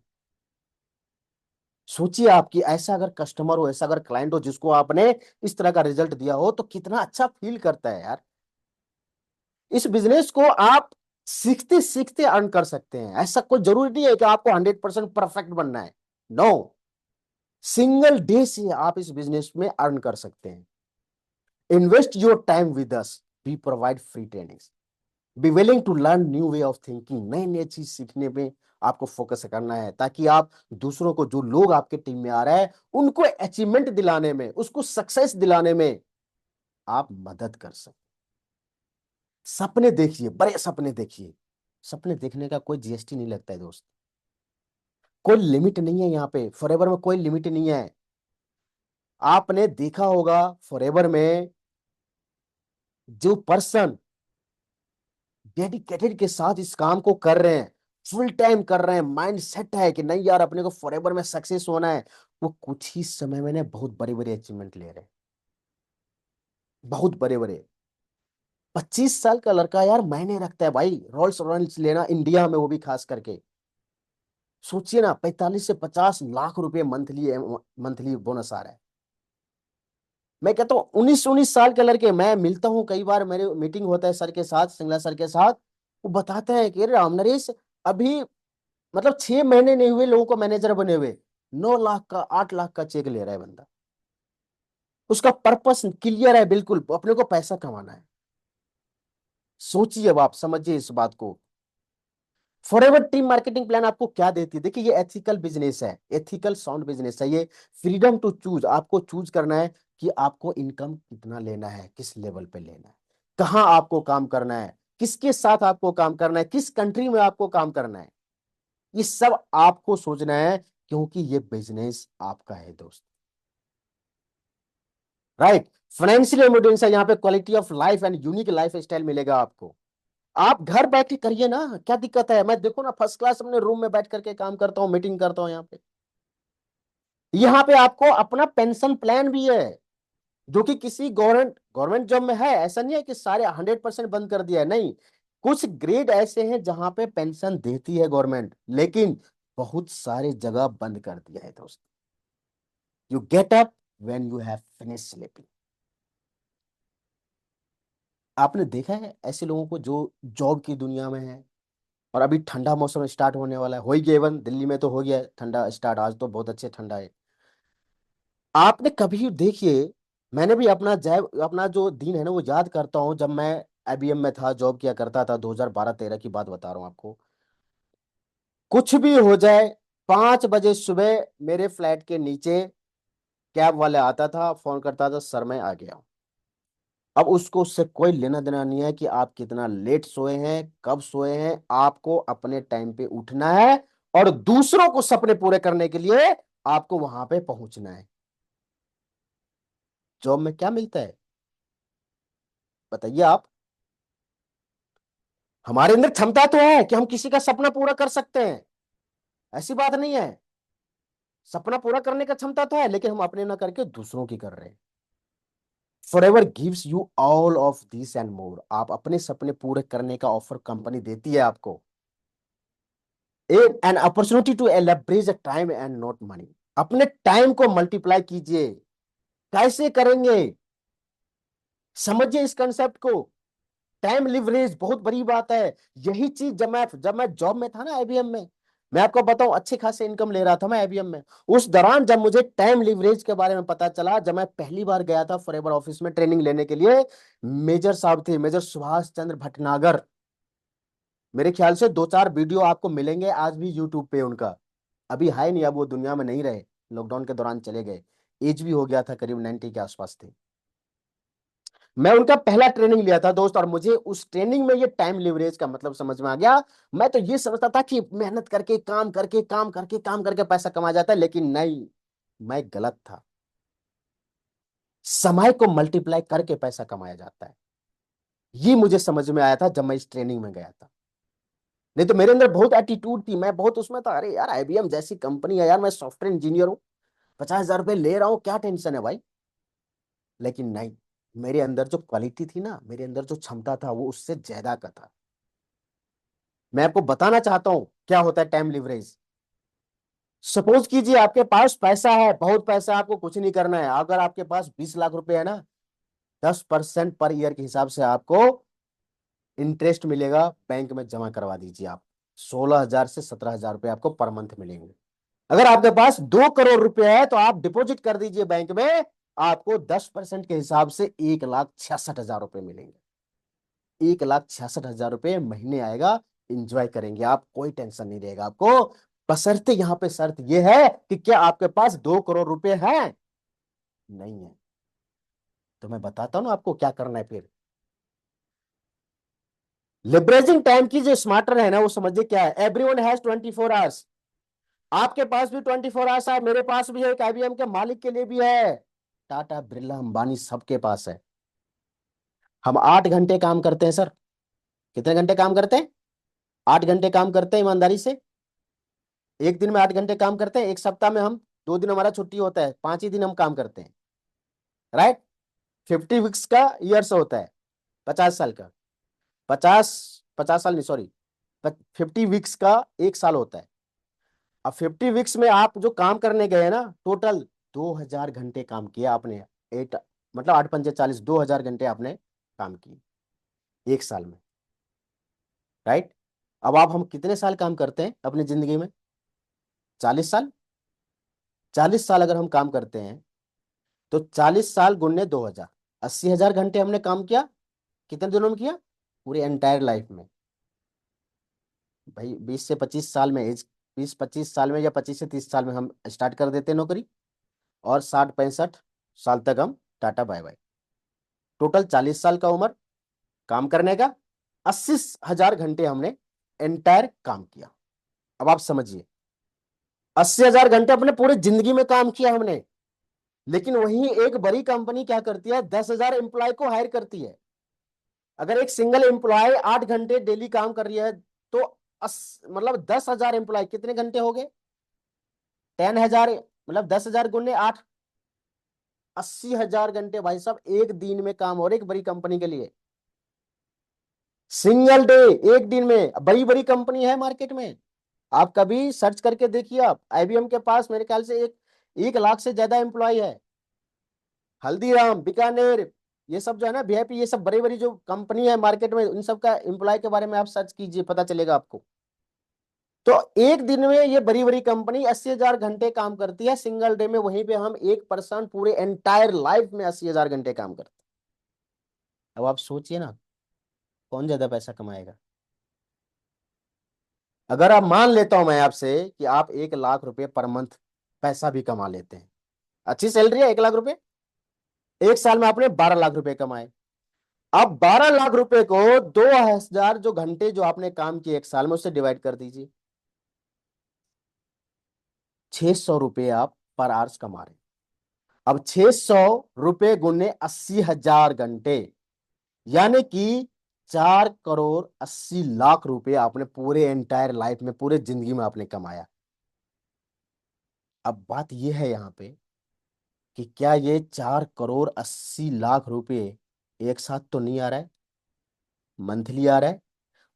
सोचिए आपकी ऐसा अगर कस्टमर हो, ऐसा अगर क्लाइंट हो जिसको आपने इस तरह का रिजल्ट दिया हो, तो कितना अच्छा फील करता है यार। इस बिजनेस को आप सीखते सीखते अर्न कर सकते हैं। ऐसा कोई जरूरी नहीं है कि आपको 100% परफेक्ट बनना है। नो, सिंगल डे से आप इस बिजनेस में अर्न कर सकते हैं। Invest your time with us, we provide free trainings, be willing to learn new way of thinking. नई नई चीज सीखने में आपको फोकस करना है, ताकि आप दूसरों को, जो लोग आपके टीम में आ रहे हैं, उनको अचीवमेंट दिलाने में, उसको सक्सेस दिलाने में आप मदद कर सकते। सपने देखिए, बड़े सपने देखिए। सपने देखने का कोई जीएसटी नहीं लगता है दोस्त। कोई लिमिट नहीं है यहाँ पे, फॉरएवर में कोई लिमिट नहीं है। आपने देखा होगा फॉरएवर में जो पर्सन डेडिकेटेड के साथ इस काम को कर रहे हैं, फुल टाइम कर रहे हैं, माइंड सेट है कि नहीं यार अपने को फॉरएवर में सक्सेस होना है, वो कुछ ही समय में ना बहुत बड़े बड़े अचीवमेंट ले रहे हैं। बहुत बड़े बड़े। 25 साल का लड़का यार मायने रखता है भाई, रोल्स रॉयल्स लेना इंडिया में, वो भी खास करके। सोचिए ना, 45 से 50 लाख रुपए मंथली मंथली बोनस आ रहा है। मैं कहता हूँ 19 19 साल के लड़के, मैं मिलता हूँ कई बार, मेरे मीटिंग होता है सर के साथ, सिंगला सर के साथ। वो बताते हैं कि अरे राम नरेश, अभी मतलब 6 महीने नहीं हुए लोगों को मैनेजर बने हुए, 9 लाख का 8 लाख का चेक ले रहा है बंदा। उसका पर्पस क्लियर है बिल्कुल, अपने को पैसा कमाना है। सोचिए, अब आप समझिए इस बात को। फॉरएवर टीम मार्केटिंग प्लान आपको क्या देती है? देखिए, ये एथिकल बिजनेस है, एथिकल साउंड बिजनेस है। ये फ्रीडम टू चूज, आपको चूज करना है कि आपको इनकम कितना लेना है, किस लेवल पे लेना है, कहां आपको काम करना है, किसके साथ आपको काम करना है, किस कंट्री में आपको काम करना है। ये सब आपको सोचना है, क्योंकि ये बिजनेस आपका है दोस्त। राइट। फाइनेंशियल इंडिपेंडेंस है यहाँ पे, quality of life and unique life style मिलेगा आपको। आप घर बैठ के करिए ना, क्या दिक्कत है? मैं देखो ना, फर्स्ट क्लास अपने रूम में बैठ करके काम करता हूँ, मीटिंग करता हूँ यहाँ पे। यहाँ पे आपको अपना पेंशन प्लान भी है, जो कि किसी गवर्नमेंट गवर्नमेंट जॉब में है। ऐसा नहीं है कि सारे 100% बंद कर दिया है, नहीं। कुछ ग्रेड ऐसे हैं जहां पे पेंशन देती है गवर्नमेंट, लेकिन बहुत सारे जगह बंद कर दिया है दोस्त। You get up when you have finish sleeping. आपने देखा है ऐसे लोगों को जो जॉब की दुनिया में है, और अभी ठंडा मौसम स्टार्ट होने वाला है, हो ही गया, इवन दिल्ली में तो हो गया है ठंडा स्टार्ट, आज तो बहुत अच्छे ठंडा है। आपने कभी देखिए, मैंने भी अपना जो दिन है ना वो याद करता हूँ, जब मैं आईबीएम में था, जॉब किया करता था, 2012-13 की बात बता रहा हूँ आपको। कुछ भी हो जाए, 5 बजे सुबह मेरे फ्लैट के नीचे कैब वाले आता था, फोन करता था, सर मैं आ गया हूँ। अब उसको उससे कोई लेना देना नहीं है कि आप कितना लेट सोए हैं, कब सोए हैं। आपको अपने टाइम पे उठना है, और दूसरों को सपने पूरे करने के लिए आपको वहां पे पहुंचना है। जॉब में क्या मिलता है बताइए आप? हमारे अंदर क्षमता तो है कि हम किसी का सपना पूरा कर सकते हैं, ऐसी बात नहीं है। सपना पूरा करने का क्षमता तो है, लेकिन हम अपने ना करके दूसरों की कर रहे हैं। Forever gives you all of this and more. आप अपने सपने पूरे करने का ऑफर कंपनी देती है आपको। An opportunity to leverage time and not money. अपने टाइम को मल्टीप्लाई कीजिए। कैसे करेंगे? समझिए इस कंसेप्ट को। टाइम लिवरेज बहुत बड़ी बात है। यही चीज जब मैं जॉब में था ना आईबीएम में, मैं आपको बताऊं अच्छी खासी इनकम ले रहा था मैं आईबीएम में। उस दौरान जब मुझे टाइम लिवरेज के बारे में पता चला, जब मैं पहली बार गया था फॉरएवर ऑफिस में ट्रेनिंग लेने के लिए, मेजर साहब थे, मेजर सुभाष चंद्र भटनागर। मेरे ख्याल से दो चार वीडियो आपको मिलेंगे आज भी यूट्यूब पे उनका। अभी है नहीं, अब वो दुनिया में नहीं रहे, लॉकडाउन के दौरान चले गए। एज भी हो गया था, करीब 90 के आसपास थे। मैं उनका पहला ट्रेनिंग लिया था दोस्त, और मुझे उस ट्रेनिंग में ये टाइम लिवरेज का मतलब समझ में आ गया। मैं तो ये समझता था कि मेहनत करके काम करके पैसा कमाया जाता है, लेकिन नहीं, मैं गलत था। समय को मल्टीप्लाई करके पैसा कमाया जाता है, ये मुझे समझ में आया था जब मैं इस ट्रेनिंग में गया था। नहीं तो मेरे अंदर बहुत एटीट्यूड थी, मैं बहुत उसमें था, अरे यार आईबीएम जैसी कंपनी है यार, मैं सॉफ्टवेयर इंजीनियर हूँ, 50,000 रुपये ले रहा हूँ, क्या टेंशन है भाई। लेकिन नहीं, मेरे अंदर जो क्वालिटी थी ना, मेरे अंदर जो क्षमता था, वो उससे ज्यादा का था। मैं आपको बताना चाहता हूं क्या होता है टाइम लिवरेज। सपोज कीजिए आपके पास पैसा है, बहुत पैसा है, आपको कुछ नहीं करना है। अगर आपके पास 20 लाख रुपए है ना, 10% पर ईयर के हिसाब से आपको इंटरेस्ट मिलेगा, बैंक में जमा करवा दीजिए आप। 16,000 से 17,000 रुपए आपको पर मंथ मिलेंगे। अगर आपके पास 2 करोड़ रुपए है तो आप डिपॉजिट कर दीजिए बैंक में, आपको 10% के हिसाब से 1,66,000 रुपए मिलेंगे। 1,66,000 रुपए महीने आएगा, इंजॉय करेंगे आप, कोई टेंशन नहीं रहेगा आपको। बशर्ते यहां पे शर्त यह है कि क्या आपके पास 2 करोड़ रुपए हैं? नहीं है। तो मैं बताता हूं ना आपको क्या करना है फिर। लिबरेजिंग टाइम की जो स्मार्टर है ना, वो समझिए क्या है। Everyone has 24 hours. आपके पास भी 24 आवर्स है, मेरे पास भी है, एक आईबीएम के मालिक के लिए भी है, टाटा बिरला अंबानी सबके पास है। हम 8 घंटे काम करते हैं सर। कितने घंटे काम करते हैं? 8 घंटे काम करते हैं ईमानदारी से। एक दिन में 8 घंटे काम करते हैं, एक सप्ताह में हम 2 दिन हमारा छुट्टी होता है, 5 ही दिन हम काम करते हैं। राइट। 50 वीक्स का ईयर से होता है, 50 साल का। 50, 50 साल नहीं, सॉरी, 50 वीक्स का एक साल होता है। अब 50 वीक्स में आप जो काम करने गए ना, टोटल 2,000 घंटे काम किया आपने। एट, मतलब 8 पंजे 40, 2,000 घंटे आपने काम किए एक साल में। राइट। अब आप हम कितने साल काम करते हैं अपनी जिंदगी में? 40 साल। 40 साल अगर हम काम करते हैं, तो 40 साल गुने 2,000, 80,000 घंटे हमने काम किया। कितने दिनों में किया? पूरे एंटायर लाइफ में। भाई 20 से 25 साल में एज, 20-25 साल में या 25 से 30 साल में हम स्टार्ट कर देते हैं नौकरी, और 60-65 साल तक हम टाटा बाय बाय। टोटल 40 साल का उम्र काम करने का, 80,000 घंटे हमने एंटायर काम किया। अब आप समझिए, 80,000 घंटे अपने पूरे जिंदगी में काम किया हमने। लेकिन वहीं एक बड़ी कंपनी क्या करती है, 10,000 एम्प्लॉय को हायर करती है। अगर एक सिंगल एम्प्लॉय 8 घंटे डेली काम कर रही है, तो मतलब 10,000 एम्प्लॉय कितने घंटे हो गए? 10,000, मतलब 10,000 गुने 8, 80,000 घंटे भाई साहब एक दिन में काम हो रहे एक बड़ी कंपनी के लिए। सिंगल डे, एक दिन में। बड़ी बड़ी कंपनी है मार्केट में, आप कभी सर्च करके देखिए। आप आईबीएम के पास मेरे ख्याल से 1 लाख से ज्यादा एम्प्लॉय है। हल्दीराम, बीकानेर, ये सब जो है ना वीआईपी, ये सब बड़ी बड़ी जो कंपनी है मार्केट में, इन सब का एम्प्लॉय के बारे में आप सर्च कीजिए, पता चलेगा आपको। तो एक दिन में ये बड़ी बड़ी कंपनी 80,000 घंटे काम करती है सिंगल डे में, वहीं पे हम एक पर्सन पूरे एंटायर लाइफ में 80,000 घंटे काम करते हैं। अब आप सोचिए ना, कौन ज्यादा पैसा कमाएगा? अगर आप मान लेता हूं मैं आपसे कि आप 1 लाख रुपए पर मंथ पैसा भी कमा लेते हैं, अच्छी सैलरी है, 1 लाख रुपए, एक साल में आपने 12 लाख रुपए कमाए। अब 12 लाख रुपए को 2,000 जो घंटे जो आपने काम किए एक साल में, उससे डिवाइड कर दीजिए। 600 रुपए आप पर आवर्स कमा रहे हैं। अब 600 रुपए गुने 80,000 घंटे, यानी कि 4,80,00,000 रुपए आपने पूरे एंटायर लाइफ में, पूरे जिंदगी में आपने कमाया। अब बात यह है यहाँ पे कि क्या ये 4,80,00,000 रुपए एक साथ तो नहीं आ रहा है, मंथली आ रहा है।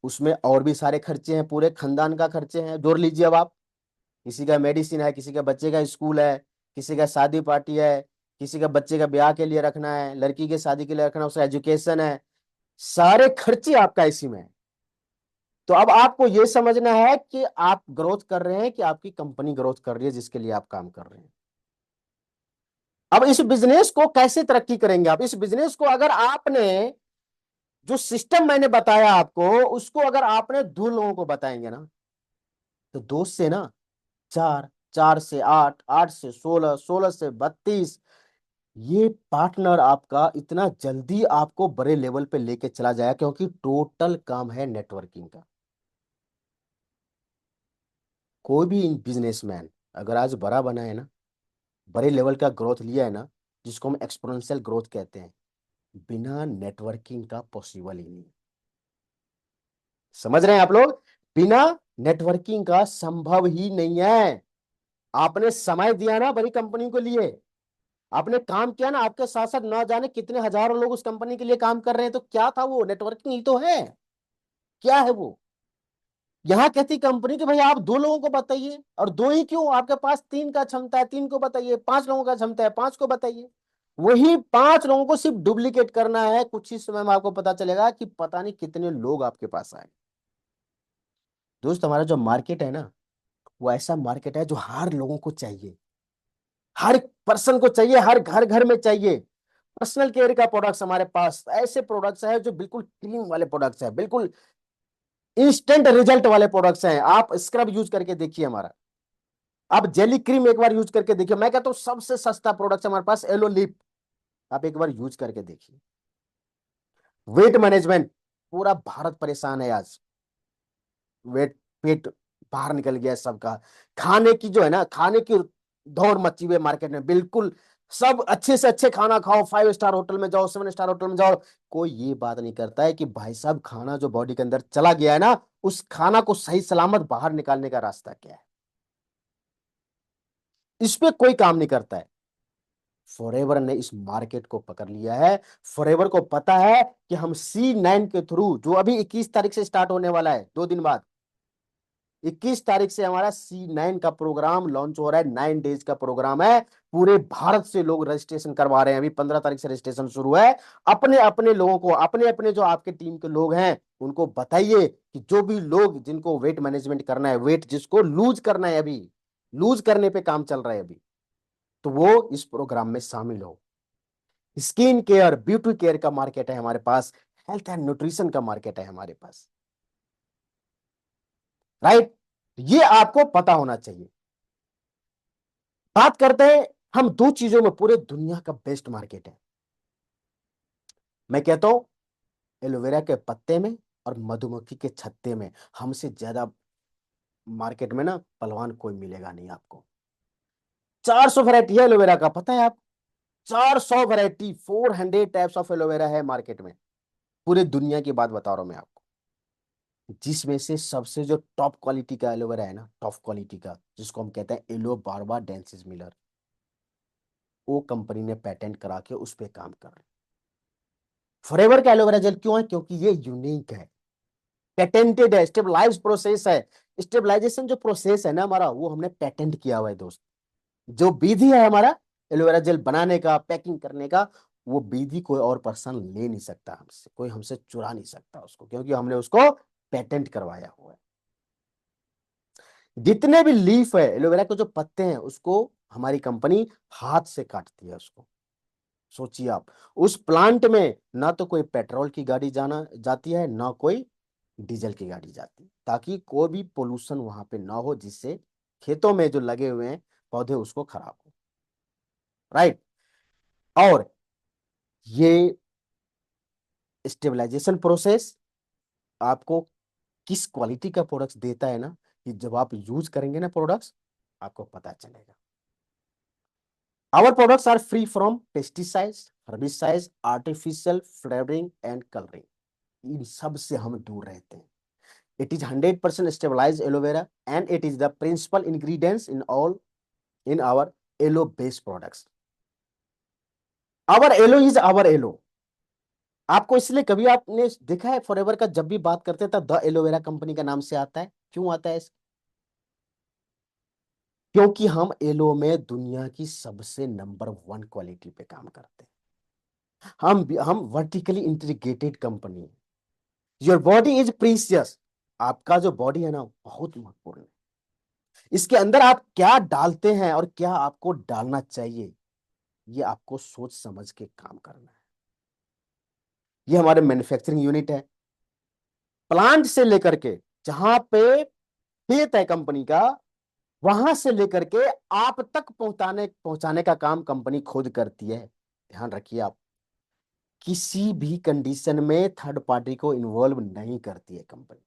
उसमें और भी सारे खर्चे हैं, पूरे खानदान का खर्चे हैं, जोड़ लीजिए अब आप। किसी का मेडिसिन है, किसी का बच्चे का स्कूल है, किसी का शादी पार्टी है, किसी का बच्चे का ब्याह के लिए रखना है, लड़की के शादी के लिए रखना है, उसका एजुकेशन है। सारे खर्चे आपका इसी में है। तो अब आपको यह समझना है कि आप ग्रोथ कर रहे हैं कि आपकी कंपनी ग्रोथ कर रही है जिसके लिए आप काम कर रहे हैं। अब इस बिजनेस को कैसे तरक्की करेंगे आप? इस बिजनेस को अगर आपने जो सिस्टम मैंने बताया आपको, उसको अगर आपने दो लोगों को बताएंगे ना, तो दो से ना चार, चार से आठ, आठ से 16, 16 से 32, ये पार्टनर आपका इतना जल्दी आपको बड़े लेवल पे लेके चला जाएगा, क्योंकि टोटल काम है नेटवर्किंग का। कोई भी बिजनेसमैन अगर आज बड़ा बना है ना, बड़े लेवल का ग्रोथ लिया है ना, जिसको हम एक्सपोनेंशियल ग्रोथ कहते हैं, बिना नेटवर्किंग का पॉसिबल ही नहीं। समझ रहे हैं आप लोग? बिना नेटवर्किंग का संभव ही नहीं है। आपने समय दिया ना बड़ी कंपनी को लिए, आपने काम किया ना, आपके साथ साथ ना जाने कितने हजारों लोग उस कंपनी के लिए काम कर रहे हैं, तो क्या था वो? नेटवर्किंग ही तो है। क्या है वो? यहां कहती कंपनी कि भाई आप दो लोगों को बताइए, और दो ही क्यों, आपके पास तीन का क्षमता है, तीन को बताइए, पांच लोगों का क्षमता है, पांच को बताइए। वही पांच लोगों को सिर्फ डुप्लीकेट करना है, कुछ ही समय में आपको पता चलेगा कि पता नहीं कितने लोग आपके पास आए। दोस्त, हमारा जो मार्केट है ना, वो ऐसा मार्केट है जो हर लोगों को चाहिए, हर पर्सन को चाहिए, हर घर घर में चाहिए। पर्सनल केयर का प्रोडक्ट्स हमारे पास ऐसे प्रोडक्ट्स हैं जो बिल्कुल क्लीन वाले प्रोडक्ट्स हैं, बिल्कुल इंस्टेंट रिजल्ट वाले प्रोडक्ट्स हैं। आप स्क्रब यूज करके देखिए हमारा, आप जेली क्रीम एक बार यूज करके देखिए। मैं कहता हूं सबसे सस्ता प्रोडक्ट हमारे पास एलो लिप, आप एक बार यूज करके देखिए। वेट मैनेजमेंट, पूरा भारत परेशान है आज, वेट, पेट बाहर निकल गया है सबका। खाने की जो है ना, खाने की दौड़ मची हुई है मार्केट में, बिल्कुल सब अच्छे से अच्छे खाना खाओ, 5 स्टार होटल में जाओ, 7 स्टार होटल में जाओ। कोई ये बात नहीं करता है कि भाई साहब खाना जो बॉडी के अंदर चला गया है ना, उस खाना को सही सलामत बाहर निकालने का रास्ता क्या है, इस पे कोई काम नहीं करता है। फॉरएवर ने इस मार्केट को पकड़ लिया है। फॉरएवर को पता है कि हम C9 के थ्रू, जो अभी 21 तारीख से स्टार्ट होने वाला है, 2 दिन बाद, 21 तारीख से हमारा C9 का प्रोग्राम लॉन्च हो रहा है। 9 डेज का प्रोग्राम है, पूरे भारत से लोग रजिस्ट्रेशन करवा रहे हैं। अभी 15 तारीख से रजिस्ट्रेशन शुरू है। अपने अपने लोगों को, अपने अपने जो आपके टीम के लोग हैं, उनको बताइए कि जो भी लोग जिनको वेट मैनेजमेंट करना है, वेट जिसको लूज करना है, अभी लूज करने पे काम चल रहा है अभी, तो वो इस प्रोग्राम में शामिल हो। स्किन केयर, ब्यूटी केयर का मार्केट है हमारे पास, हेल्थ एंड न्यूट्रिशन का मार्केट है हमारे पास। राइट? ये आपको पता होना चाहिए। बात करते हैं, हम दो चीजों में पूरे दुनिया का बेस्ट मार्केट है। मैं कहता हूं एलोवेरा के पत्ते में और मधुमक्खी के छत्ते में हमसे ज्यादा मार्केट में ना पहलवान कोई मिलेगा नहीं आपको। 400 वैरायटी है एलोवेरा का, पता है आप? 400 वैरायटी, 400 टाइप्स ऑफ एलोवेरा है मार्केट में। पूरे दुनिया की बात बता रहा हूं मैं आपको, जिसमें से सबसे जो टॉप क्वालिटी का एलोवेरा है ना, टॉप क्वालिटी का, जिसको हम कहते हैं एलो बारबा डेंसिस मिलर, वो कंपनी ने पेटेंट करा के उस पर काम कर रहे हैं। फॉरएवर का एलोवेरा जेल क्यों है? क्योंकि ये यूनिक है, पेटेंटेड है, स्टेबलाइज प्रोसेस है। स्टेबलाइजेशन जो प्रोसेस है ना हमारा, वो हमने पेटेंट किया हुआ है दोस्त। जो विधि है हमारा एलोवेरा जेल बनाने का, पैकिंग करने का, वो विधि कोई और पर्सन ले नहीं सकता हमसे, कोई हमसे चुरा नहीं सकता उसको, क्योंकि हमने उसको पेटेंट करवाया हुआ है। जितने भी लीफ है एलोवेरा के, जो पत्ते हैं, उसको हमारी कंपनी हाथ से काटती है उसको। सोचिए आप, उस प्लांट में ना तो कोई पेट्रोल की गाड़ी जाना जाती है, ना कोई डीजल की गाड़ी जाती है, ताकि कोई भी पोल्यूशन वहां पे ना हो, जिससे खेतों में जो लगे हुए हैं पौधे उसको खराब हो। राइट? और ये स्टेबलाइजेशन प्रोसेस आपको किस क्वालिटी का प्रोडक्ट्स देता है ना, कि जब आप यूज करेंगे ना प्रोडक्ट्स, आपको पता चलेगा। Our products are free from pesticides, herbicides, artificial flavoring and coloring. इन सब से हम दूर रहते हैं। It is 100% stabilized aloe vera and it is the principal ingredients in our aloe based products. Our aloe is our aloe. आपको इसलिए कभी आपने देखा है फॉरएवर का जब भी बात करते हैं तब द एलोवेरा कंपनी का नाम से आता है? क्यों आता है? क्योंकि हम एलो में दुनिया की सबसे नंबर 1 क्वालिटी पे काम करते हैं। हम वर्टिकली इंटीग्रेटेड कंपनी है। Your body is precious. आपका जो बॉडी है ना बहुत महत्वपूर्ण है। इसके अंदर आप क्या डालते हैं और क्या आपको डालना चाहिए, ये आपको सोच समझ के काम करना है। ये हमारे मैन्युफैक्चरिंग यूनिट है। प्लांट से लेकर के जहां पे खेत है कंपनी का, वहां से लेकर के आप तक पहुंचाने पहुंचाने का काम कंपनी खुद करती है। ध्यान रखिए आप, किसी भी कंडीशन में थर्ड पार्टी को इन्वॉल्व नहीं करती है कंपनी।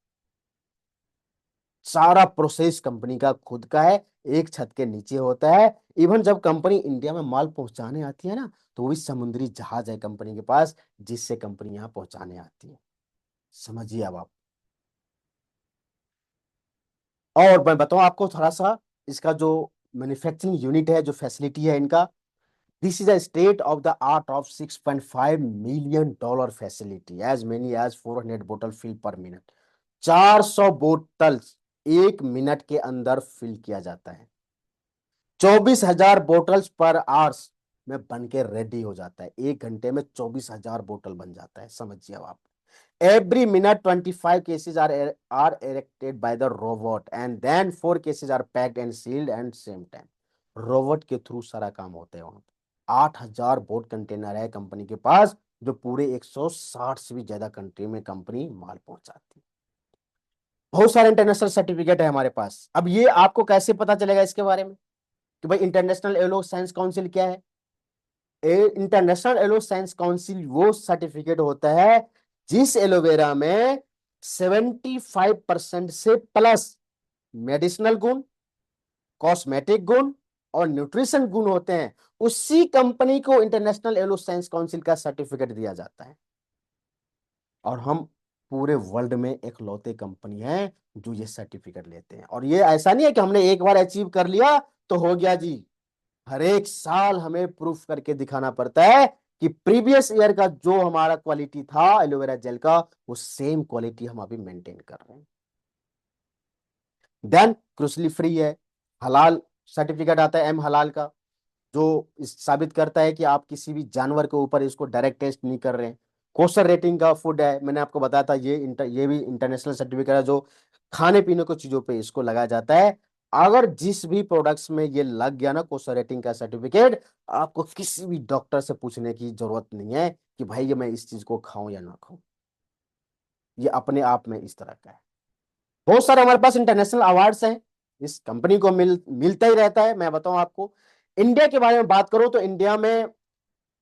सारा प्रोसेस कंपनी का खुद का है, एक छत के नीचे होता है। इवन जब कंपनी इंडिया में माल पहुंचाने आती है ना, तो वो भी समुद्री जहाज है कंपनी के पास, जिससे कंपनी यहां पहुंचाने आती है। समझिए अब आप। और मैं बताऊं आपको थोड़ा सा, इसका जो मैन्युफैक्चरिंग यूनिट है, जो फैसिलिटी है इनका, this is a state of the art of $6.5 million facility, as many as 400 बोतल फिल पर मिनट। 400 बोतल एक मिनट के अंदर फिल किया जाता है। 24,000 बोतल्स पर आवर्स में बन के रेडी हो जाता है। एक घंटे में 24,000 बोतल बन जाता है। समझिए अब आप। Every minute 25 cases are erected by the robot and then 4 cases are packed and sealed and same time। Robot के थ्रू सारा काम होता है वहां पे। 8,000 बोट कंटेनर है कंपनी के पास, जो पूरे 160 से भी ज्यादा कंट्री में कंपनी माल पहुंचाती है। बहुत सारे इंटरनेशनल सर्टिफिकेट है हमारे पास। अब ये आपको कैसे पता चलेगा इसके बारे में कि भाई इंटरनेशनल एलो साइंस काउंसिल क्या है? इंटरनेशनल एलो साइंस काउंसिल वो सर्टिफिकेट होता है जिस एलोवेरा में 75% से प्लस मेडिसिनल गुण, कॉस्मेटिक गुण और न्यूट्रिशन गुण होते हैं। उसी कंपनी को इंटरनेशनल एलो साइंस काउंसिल का सर्टिफिकेट दिया जाता है। और हम पूरे वर्ल्ड में एकलौते कंपनी है जो ये सर्टिफिकेट लेते हैं। और ये ऐसा नहीं है कि हमने एक बार अचीव कर लिया तो हो गया जी। हर एक साल हमें प्रूफ करके दिखाना पड़ता है कि प्रीवियस ईयर का जो हमारा क्वालिटी था एलोवेरा जेल का, वो सेम क्वालिटी हम अभी मेंटेन कर रहे हैं। देन क्रूसली फ्री है। हलाल सर्टिफिकेट आता है, एम हलाल का, जो साबित करता है कि आप किसी भी जानवर के ऊपर इसको डायरेक्ट टेस्ट नहीं कर रहे हैं। कोस्टर रेटिंग का फूड है, मैंने आपको बताया था, ये भी इंटरनेशनल सर्टिफिकेट है जो खाने पीने को चीजों पे इसको लगाया जाता है। अगर जिस भी प्रोडक्ट्स में ये लग गया ना कोस्टर रेटिंग का सर्टिफिकेट, आपको किसी भी डॉक्टर से पूछने की जरूरत नहीं है कि भाई ये मैं इस चीज को खाऊं या ना खाऊं। ये अपने आप में इस तरह का है। बहुत सारे हमारे पास इंटरनेशनल अवार्ड्स हैं, इस कंपनी को मिलता ही रहता है। मैं बताऊं आपको, इंडिया के बारे में बात करूं तो इंडिया में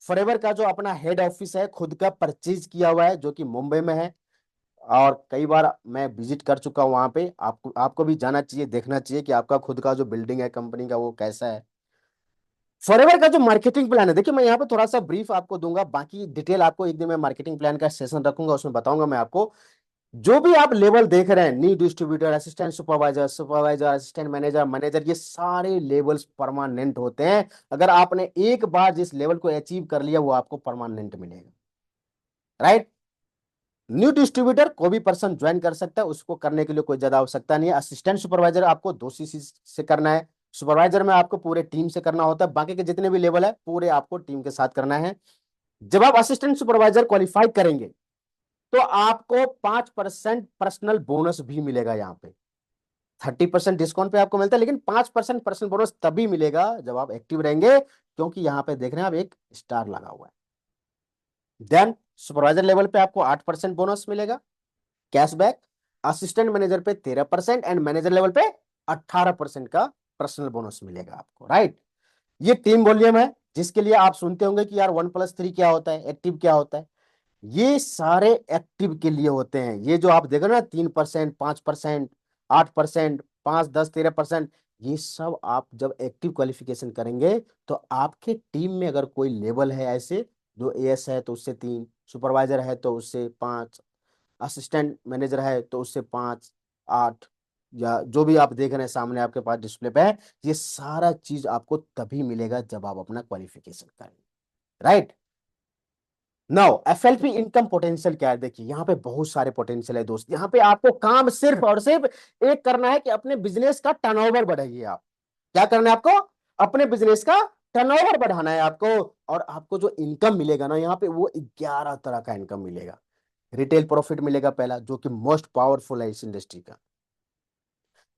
फॉरएवर का जो अपना हेड ऑफिस है खुद का परचेज किया हुआ है, जो कि मुंबई में है। और कई बार मैं विजिट कर चुका हूं वहां पे। आपको आपको भी जाना चाहिए, देखना चाहिए कि आपका खुद का जो बिल्डिंग है कंपनी का वो कैसा है। फॉरएवर का जो मार्केटिंग प्लान है, देखिए मैं यहाँ पे थोड़ा सा ब्रीफ आपको दूंगा, बाकी डिटेल आपको एक दिन मैं मार्केटिंग प्लान का सेशन रखूंगा, उसमें बताऊंगा मैं आपको। जो भी आप लेवल देख रहे हैं, new distributor, assistant supervisor, supervisor, assistant manager, manager, ये सारे लेवल्स परमानेंट होते हैं। अगर आपने एक बार जिस लेवल को अचीव कर लिया वो आपको परमानेंट मिलेगा। राइट। न्यू डिस्ट्रीब्यूटर कोई भी पर्सन ज्वाइन कर सकता है, उसको करने के लिए कोई ज्यादा आवश्यकता नहीं है। असिस्टेंट सुपरवाइजर आपको 2 CC से करना है। सुपरवाइजर में आपको पूरे टीम से करना होता है। बाकी के जितने भी लेवल है पूरे आपको टीम के साथ करना है। जब आप असिस्टेंट सुपरवाइजर क्वालिफाई करेंगे तो आपको 5% पर्सनल बोनस भी मिलेगा। यहाँ पे 30% डिस्काउंट पे आपको मिलता है, लेकिन 5% पर्सनल बोनस तभी मिलेगा जब आप एक्टिव रहेंगे, क्योंकि यहाँ पे देख रहे हैं आप एक स्टार लगा हुआ है। देन सुपरवाइजर लेवल पे आपको 8% बोनस मिलेगा, कैशबैक। असिस्टेंट मैनेजर पे 13% एंड मैनेजर लेवल पे 18% का पर्सनल बोनस मिलेगा आपको। राइट। ये टीम वॉल्यूम है जिसके लिए आप सुनते होंगे कि यार 1+3 क्या होता है, एक्टिव क्या होता है। ये सारे एक्टिव के लिए होते हैं। ये जो आप देख रहे हो ना, 3%, 5%, 8%, 5, 10, 13%, ये सब आप जब एक्टिव क्वालिफिकेशन करेंगे तो आपके टीम में अगर कोई लेवल है ऐसे, जो एएस है तो उससे 3, सुपरवाइजर है तो उससे 5, असिस्टेंट मैनेजर है तो उससे 5, 8, या जो भी आप देख रहे हैं सामने आपके पास डिस्प्ले पे है, ये सारा चीज आपको तभी मिलेगा जब आप अपना क्वालिफिकेशन करेंगे। Right. Now FLP income potential क्या है? देखिए यहाँ पे बहुत सारे पोटेंशियल है दोस्त। यहाँ पे आपको काम सिर्फ और सिर्फ एक करना है कि अपने बिजनेस का टर्नओवर बढ़ाइए। आप क्या करना है आपको? अपने बिजनेस का टर्नओवर बढ़ाना है आपको, और आपको जो इनकम मिलेगा ना यहाँ पे, वो 11 तरह का इनकम मिलेगा। रिटेल प्रॉफिट मिलेगा पहला, जो कि मोस्ट पावरफुल है इस इंडस्ट्री का।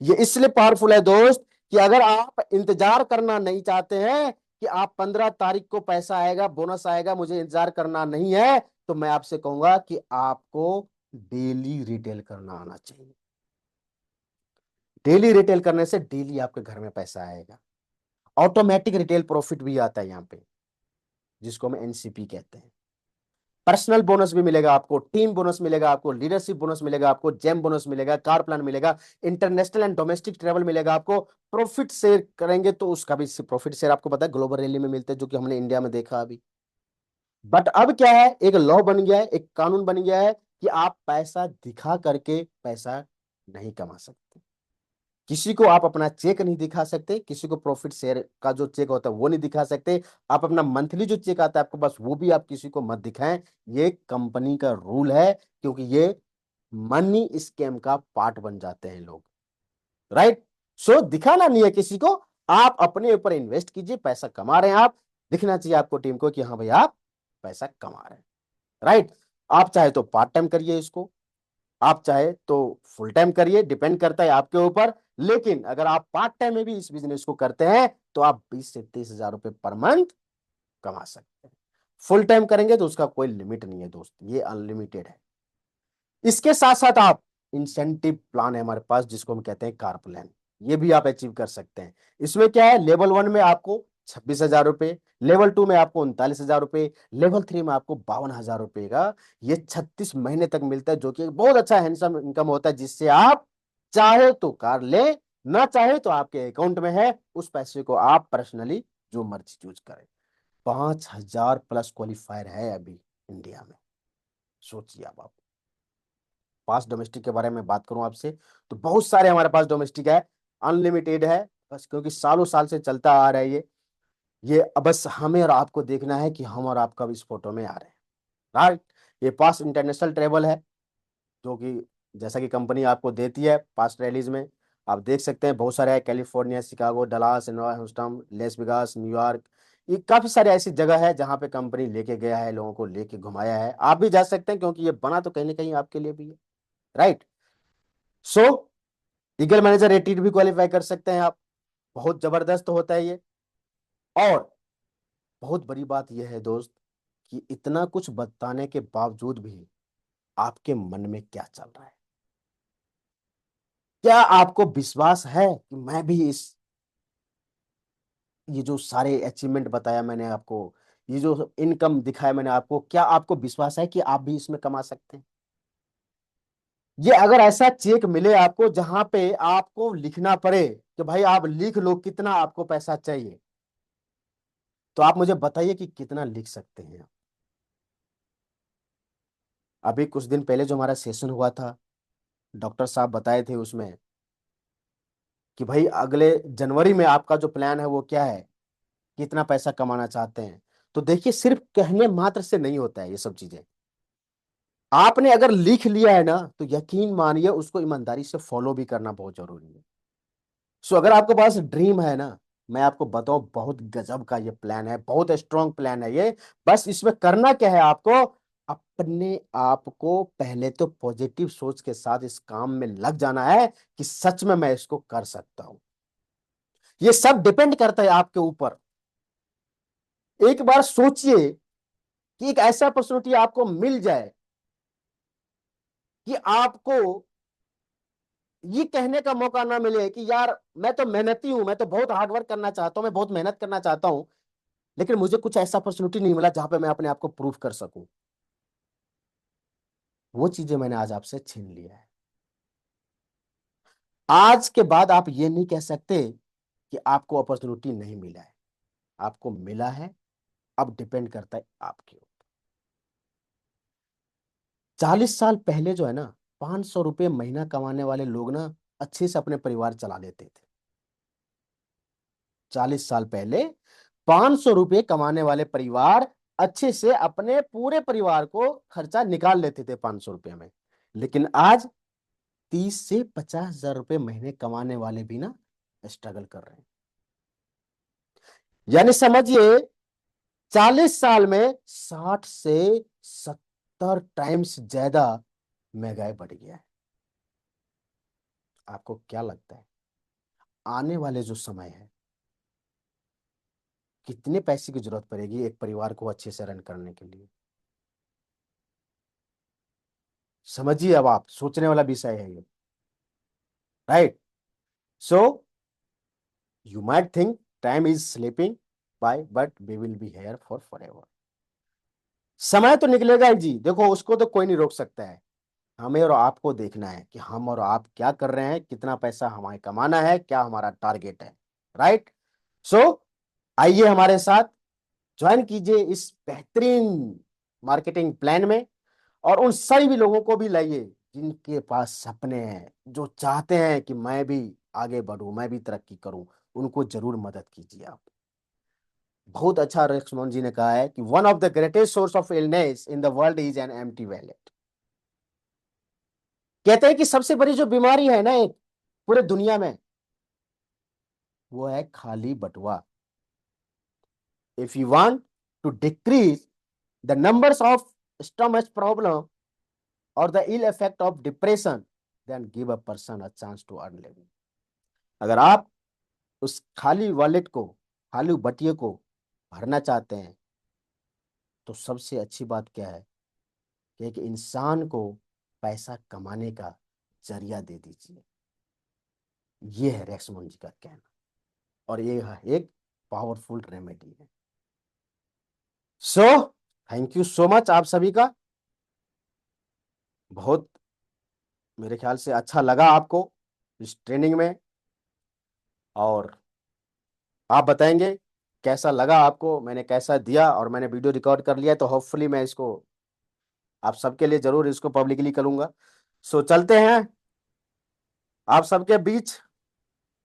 ये इसलिए पावरफुल है दोस्त, कि अगर आप इंतजार करना नहीं चाहते हैं कि आप 15 तारीख को पैसा आएगा, बोनस आएगा, मुझे इंतजार करना नहीं है, तो मैं आपसे कहूंगा कि आपको डेली रिटेल करना आना चाहिए। डेली रिटेल करने से डेली आपके घर में पैसा आएगा। ऑटोमेटिक रिटेल प्रॉफिट भी आता है यहाँ पे, जिसको हम एनसीपी कहते हैं। पर्सनल बोनस भी मिलेगा आपको, टीम बोनस मिलेगा आपको, लीडरशिप बोनस मिलेगा आपको, जेम बोनस मिलेगा, कार प्लान मिलेगा, इंटरनेशनल एंड डोमेस्टिक ट्रेवल मिलेगा आपको। प्रॉफिट शेयर करेंगे तो उसका भी प्रॉफिट शेयर आपको पता है ग्लोबल रैली में मिलते हैं, जो कि हमने इंडिया में देखा अभी। बट अब क्या है, एक लॉ बन गया है, एक कानून बन गया है, कि आप पैसा दिखा करके पैसा नहीं कमा सकते। किसी को आप अपना चेक नहीं दिखा सकते, किसी को प्रॉफिट शेयर का जो चेक होता है वो नहीं दिखा सकते। आप अपना मंथली जो चेक आता है आपको, बस वो भी आप किसी को मत दिखाएं। ये कंपनी का रूल है, क्योंकि ये मनी स्कैम का पार्ट बन जाते हैं लोग, राइट। सो दिखाना नहीं है किसी को, आप अपने ऊपर इन्वेस्ट कीजिए, पैसा कमा रहे हैं आप, दिखना चाहिए आपको टीम को कि हाँ भाई आप पैसा कमा रहे हैं, राइट। आप चाहे तो पार्ट टाइम करिए इसको, आप चाहे तो फुल टाइम करिए, डिपेंड करता है आपके ऊपर। लेकिन अगर आप पार्ट टाइम में भी इस बिजनेस को करते हैं तो आप 20 से 30 हजार रुपए पर मंथ कमा सकते हैं। फुल टाइम करेंगे तो उसका कोई लिमिट नहीं है दोस्त, ये अनलिमिटेड है। इसके साथ साथ आप इंसेंटिव प्लान है हमारे पास, जिसको हम कहते हैं कार प्लान, ये भी आप अचीव कर सकते हैं। इसमें क्या है, लेवल 1 में आपको 26 हजार रुपए, लेवल 2 में आपको 39 हजार रुपए, लेवल 3 में आपको 52 हजार रुपए का ये 36 महीने तक मिलता है, जो कि एक बहुत अच्छा हैंडसम इनकम होता है, जिससे आप चाहे तो कार ले, ना चाहे तो आपके अकाउंट में है, उस पैसे को आप पर्सनली जो मर्जी यूज करें। 5,000 प्लस क्वालिफायर है अभी इंडिया में, सोचिए आप। पास डोमेस्टिक के बारे में बात करूं आपसे, तो बहुत सारे हमारे पास डोमेस्टिक है, अनलिमिटेड है, बस क्योंकि सालों साल से चलता आ रहा है ये अब बस हमें और आपको देखना है कि हम और आप कब इस फोटो में आ रहे हैं, राइट। ये पास इंटरनेशनल ट्रेवल है, जो कि जैसा कि कंपनी आपको देती है पास रैलीज में, आप देख सकते हैं बहुत सारे हैं, California, Chicago, Dallas, Houston, less Vegas, New York, ये काफी सारी ऐसी जगह है जहां पे कंपनी लेके गया है, लोगों को लेके घुमाया है। आप भी जा सकते हैं, क्योंकि ये बना तो कहीं ना कहीं आपके लिए भी है, राइट। सो लीगल मैनेजर एटीड भी क्वालिफाई कर सकते हैं आप, बहुत जबरदस्त होता है ये। और बहुत बड़ी बात यह है दोस्त, कि इतना कुछ बताने के बावजूद भी आपके मन में क्या चल रहा है? क्या आपको विश्वास है कि मैं भी इस, ये जो सारे अचीवमेंट बताया मैंने आपको, ये जो इनकम दिखाया मैंने आपको, क्या आपको विश्वास है कि आप भी इसमें कमा सकते हैं? ये अगर ऐसा चेक मिले आपको, जहां पे आपको लिखना पड़े कि भाई आप लिख लो कितना आपको पैसा चाहिए, तो आप मुझे बताइए कि कितना लिख सकते हैं आप। अभी कुछ दिन पहले जो हमारा सेशन हुआ था, डॉक्टर साहब बताए थे उसमें कि भाई अगले जनवरी में आपका जो प्लान है वो क्या है, कितना पैसा कमाना चाहते हैं। तो देखिए, सिर्फ कहने मात्र से नहीं होता है ये सब चीजें, आपने अगर लिख लिया है ना, तो यकीन मानिए उसको ईमानदारी से फॉलो भी करना बहुत जरूरी है। सो अगर आपके पास ड्रीम है ना, मैं आपको बताऊं, बहुत गजब का ये प्लान है, बहुत स्ट्रॉन्ग प्लान है ये। बस इसमें करना क्या है आपको, अपने आप को पहले तो पॉजिटिव सोच के साथ इस काम में लग जाना है, कि सच में मैं इसको कर सकता हूं। ये सब डिपेंड करता है आपके ऊपर। एक बार सोचिए कि एक ऐसा अपॉर्चुनिटी आपको मिल जाए, कि आपको ये कहने का मौका ना मिले कि यार मैं तो मेहनती हूं, मैं तो बहुत हार्ड वर्क करना चाहता हूं, मैं बहुत मेहनत करना चाहता हूं, लेकिन मुझे कुछ ऐसा अपॉर्चुनिटी नहीं मिला जहां पे मैं अपने आप को प्रूव कर सकूं। वो चीजें मैंने आज आपसे छीन लिया है। आज के बाद आप ये नहीं कह सकते कि आपको अपॉर्चुनिटी नहीं मिला है, आपको मिला है। अब डिपेंड करता है आपके ऊपर। 40 साल पहले जो है ना, 500 रुपये महीना कमाने वाले लोग ना अच्छे से अपने परिवार चला लेते थे। 40 साल पहले 500 रुपये कमाने वाले परिवार अच्छे से अपने पूरे परिवार को खर्चा निकाल लेते थे 500 रुपये में। लेकिन आज 30 से 50 हजार रुपये महीने कमाने वाले भी ना स्ट्रगल कर रहे हैं। यानी समझिए 40 साल में 60 से 70 टाइम्स ज्यादा महंगाई बढ़ गया है। आपको क्या लगता है आने वाले जो समय है कितने पैसे की जरूरत पड़ेगी एक परिवार को अच्छे से रन करने के लिए? समझिए, अब आप सोचने वाला विषय है ये, right? So you might think time is slipping by, but we will be here for forever. समय तो निकलेगा ही जी, देखो उसको तो कोई नहीं रोक सकता है। हमें और आपको देखना है कि हम और आप क्या कर रहे हैं, कितना पैसा हमें कमाना है, क्या हमारा टारगेट है, राइट? सो आइए हमारे साथ ज्वाइन कीजिए इस बेहतरीन मार्केटिंग प्लान में, और उन सभी लोगों को भी लाइए जिनके पास सपने हैं, जो चाहते हैं कि मैं भी आगे बढ़ूं, मैं भी तरक्की करूं। उनको जरूर मदद कीजिए आप। बहुत अच्छा रेक्समोन जी ने कहा है कि one of the greatest source of illness in the world is an empty wallet. कहते हैं कि सबसे बड़ी जो बीमारी है ना एक पूरे दुनिया में, वो है खाली बटुआ। If you want to decrease the numbers of stomach problem और the ill effect of depression, then give a person a chance to earn living. अगर आप उस खाली वॉलेट को, खाली बटिये को भरना चाहते हैं, तो सबसे अच्छी बात क्या है कि एक इंसान को पैसा कमाने का जरिया दे दीजिए। ये है रेक्समोन जी का कहना, और ये है एक पावरफुल रेमेडी है। So thank you so much आप सभी का। बहुत मेरे ख्याल से अच्छा लगा आपको इस ट्रेनिंग में, और आप बताएंगे कैसा लगा आपको, मैंने कैसा दिया, और मैंने वीडियो रिकॉर्ड कर लिया, तो होपफुली मैं इसको आप सबके लिए जरूर इसको पब्लिकली करूंगा। सो चलते हैं आप सबके बीच।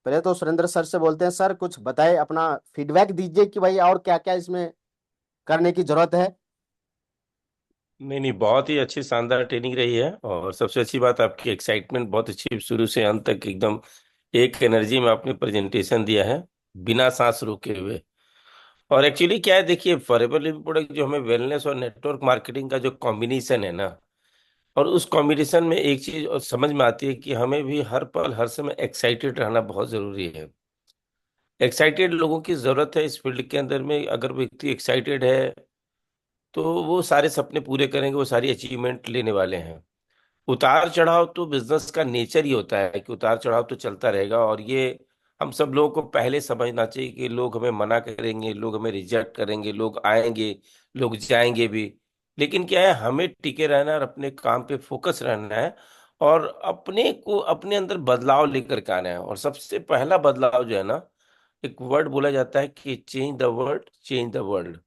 पहले तो सुरेंद्र सर से बोलते हैं, सर कुछ बताए, अपना फीडबैक दीजिए कि भाई और क्या क्या इसमें करने की जरूरत है। नहीं नहीं, बहुत ही अच्छी शानदार ट्रेनिंग रही है। और सबसे अच्छी बात, आपकी एक्साइटमेंट बहुत अच्छी, शुरू से अंत तक एकदम एक एनर्जी में आपने प्रेजेंटेशन दिया है, बिना सांस रोके हुए। और एक्चुअली क्या है, देखिए, फॉरएवर लिविंग प्रोडक्ट जो हमें वेलनेस और नेटवर्क मार्केटिंग का जो कॉम्बिनेशन है ना, और उस कॉम्बिनेशन में एक चीज और समझ में आती है कि हमें भी हर पल हर समय एक्साइटेड रहना बहुत जरूरी है। एक्साइटेड लोगों की जरूरत है इस फील्ड के अंदर में। अगर व्यक्ति एक्साइटेड है तो वो सारे सपने पूरे करेंगे, वो सारी अचीवमेंट लेने वाले हैं। उतार चढ़ाव तो बिजनेस का नेचर ही होता है कि उतार चढ़ाव तो चलता रहेगा। और ये हम सब लोगों को पहले समझना चाहिए कि लोग हमें मना करेंगे, लोग हमें रिजेक्ट करेंगे, लोग आएंगे, लोग जाएंगे भी। लेकिन क्या है, हमें टिके रहना है और अपने काम पे फोकस रहना है, और अपने को अपने अंदर बदलाव लेकर के आना है। और सबसे पहला बदलाव जो है ना, एक वर्ड बोला जाता है कि change the word, change the world.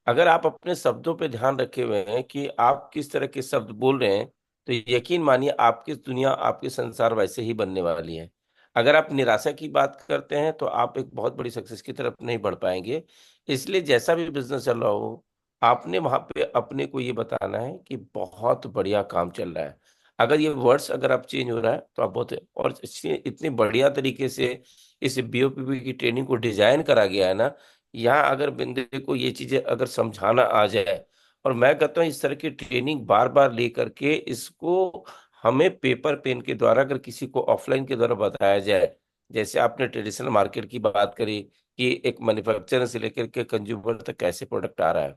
अगर आप अपने शब्दों पे ध्यान रखे हुए हैं कि आप किस तरह के शब्द बोल रहे हैं, तो यकीन मानिए आपकी दुनिया, आपके संसार वैसे ही बनने वाली है। अगर आप निराशा की बात करते हैं तो आप एक बहुत बड़ी सक्सेस की तरफ नहीं बढ़ पाएंगे। इसलिए जैसा भी बिजनेस चल रहा हो, आपने वहां पे अपने को ये बताना है कि बहुत बढ़िया काम चल रहा है। अगर ये वर्ड्स अगर आप चेंज हो रहा है तो आप बहुत, और इतनी बढ़िया तरीके से इस बीओपीपी की ट्रेनिंग को डिजाइन करा गया है ना। यहाँ अगर बंदे को ये चीजें अगर समझाना आ जाए, और मैं कहता हूँ इस तरह की ट्रेनिंग बार बार ले करके इसको हमें पेपर पेन के द्वारा अगर किसी को ऑफलाइन के द्वारा बताया जाए। जैसे आपने ट्रेडिशनल मार्केट की बात करी कि एक मैन्युफैक्चरर से लेकर के कंज्यूमर तक कैसे प्रोडक्ट आ रहा है,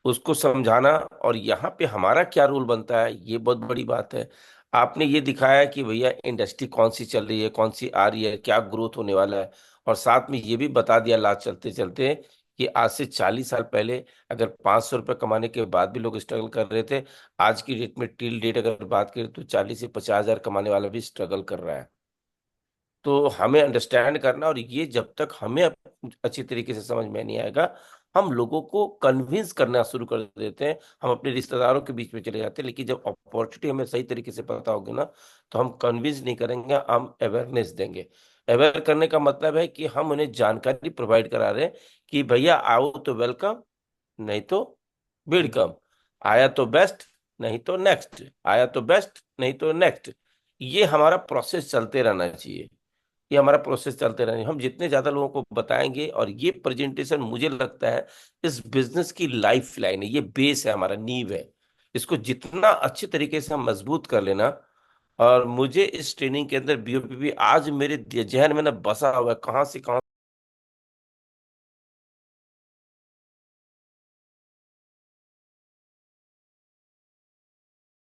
उसको समझाना, और यहाँ पे हमारा क्या रोल बनता है, ये बहुत बड़ी बात है। आपने ये दिखाया कि भैया इंडस्ट्री कौन सी चल रही है, कौन सी आ रही है, क्या ग्रोथ होने वाला है। और साथ में ये भी बता दिया लास्ट चलते चलते कि आज से 40 साल पहले अगर 500 रुपये कमाने के बाद भी लोग स्ट्रगल कर रहे थे, आज की डेट में टिल डेट अगर बात करें तो 40 से 50 हजार कमाने वाला भी स्ट्रगल कर रहा है। तो हमें अंडरस्टैंड करना, और ये जब तक हमें अच्छी तरीके से समझ में नहीं आएगा, हम लोगों को कन्विंस करना शुरू कर देते हैं, हम अपने रिश्तेदारों के बीच में चले जाते हैं। लेकिन जब अपॉर्चुनिटी हमें सही तरीके से पता होगी ना, तो हम कन्विंस नहीं करेंगे, हम अवेयरनेस देंगे। अवेयर करने का मतलब है कि हम उन्हें जानकारी प्रोवाइड करा रहे हैं कि भैया आओ तो वेलकम, नहीं तो वेलकम। आया तो बेस्ट, नहीं तो नेक्स्ट। आया तो बेस्ट, नहीं तो नेक्स्ट। ये हमारा प्रोसेस चलते रहना चाहिए। ये हमारा प्रोसेस चलते रहेंगे। हम जितने ज्यादा लोगों को बताएंगे, और ये प्रेजेंटेशन मुझे लगता है इस बिजनेस की लाइफ लाइन है, ये बेस है, हमारा नींव है। इसको जितना अच्छे तरीके से हम मजबूत कर लेना, और मुझे इस ट्रेनिंग के अंदर बीओपीपी आज मेरे जहन में ना बसा हुआ है, कहाँ से कहाँ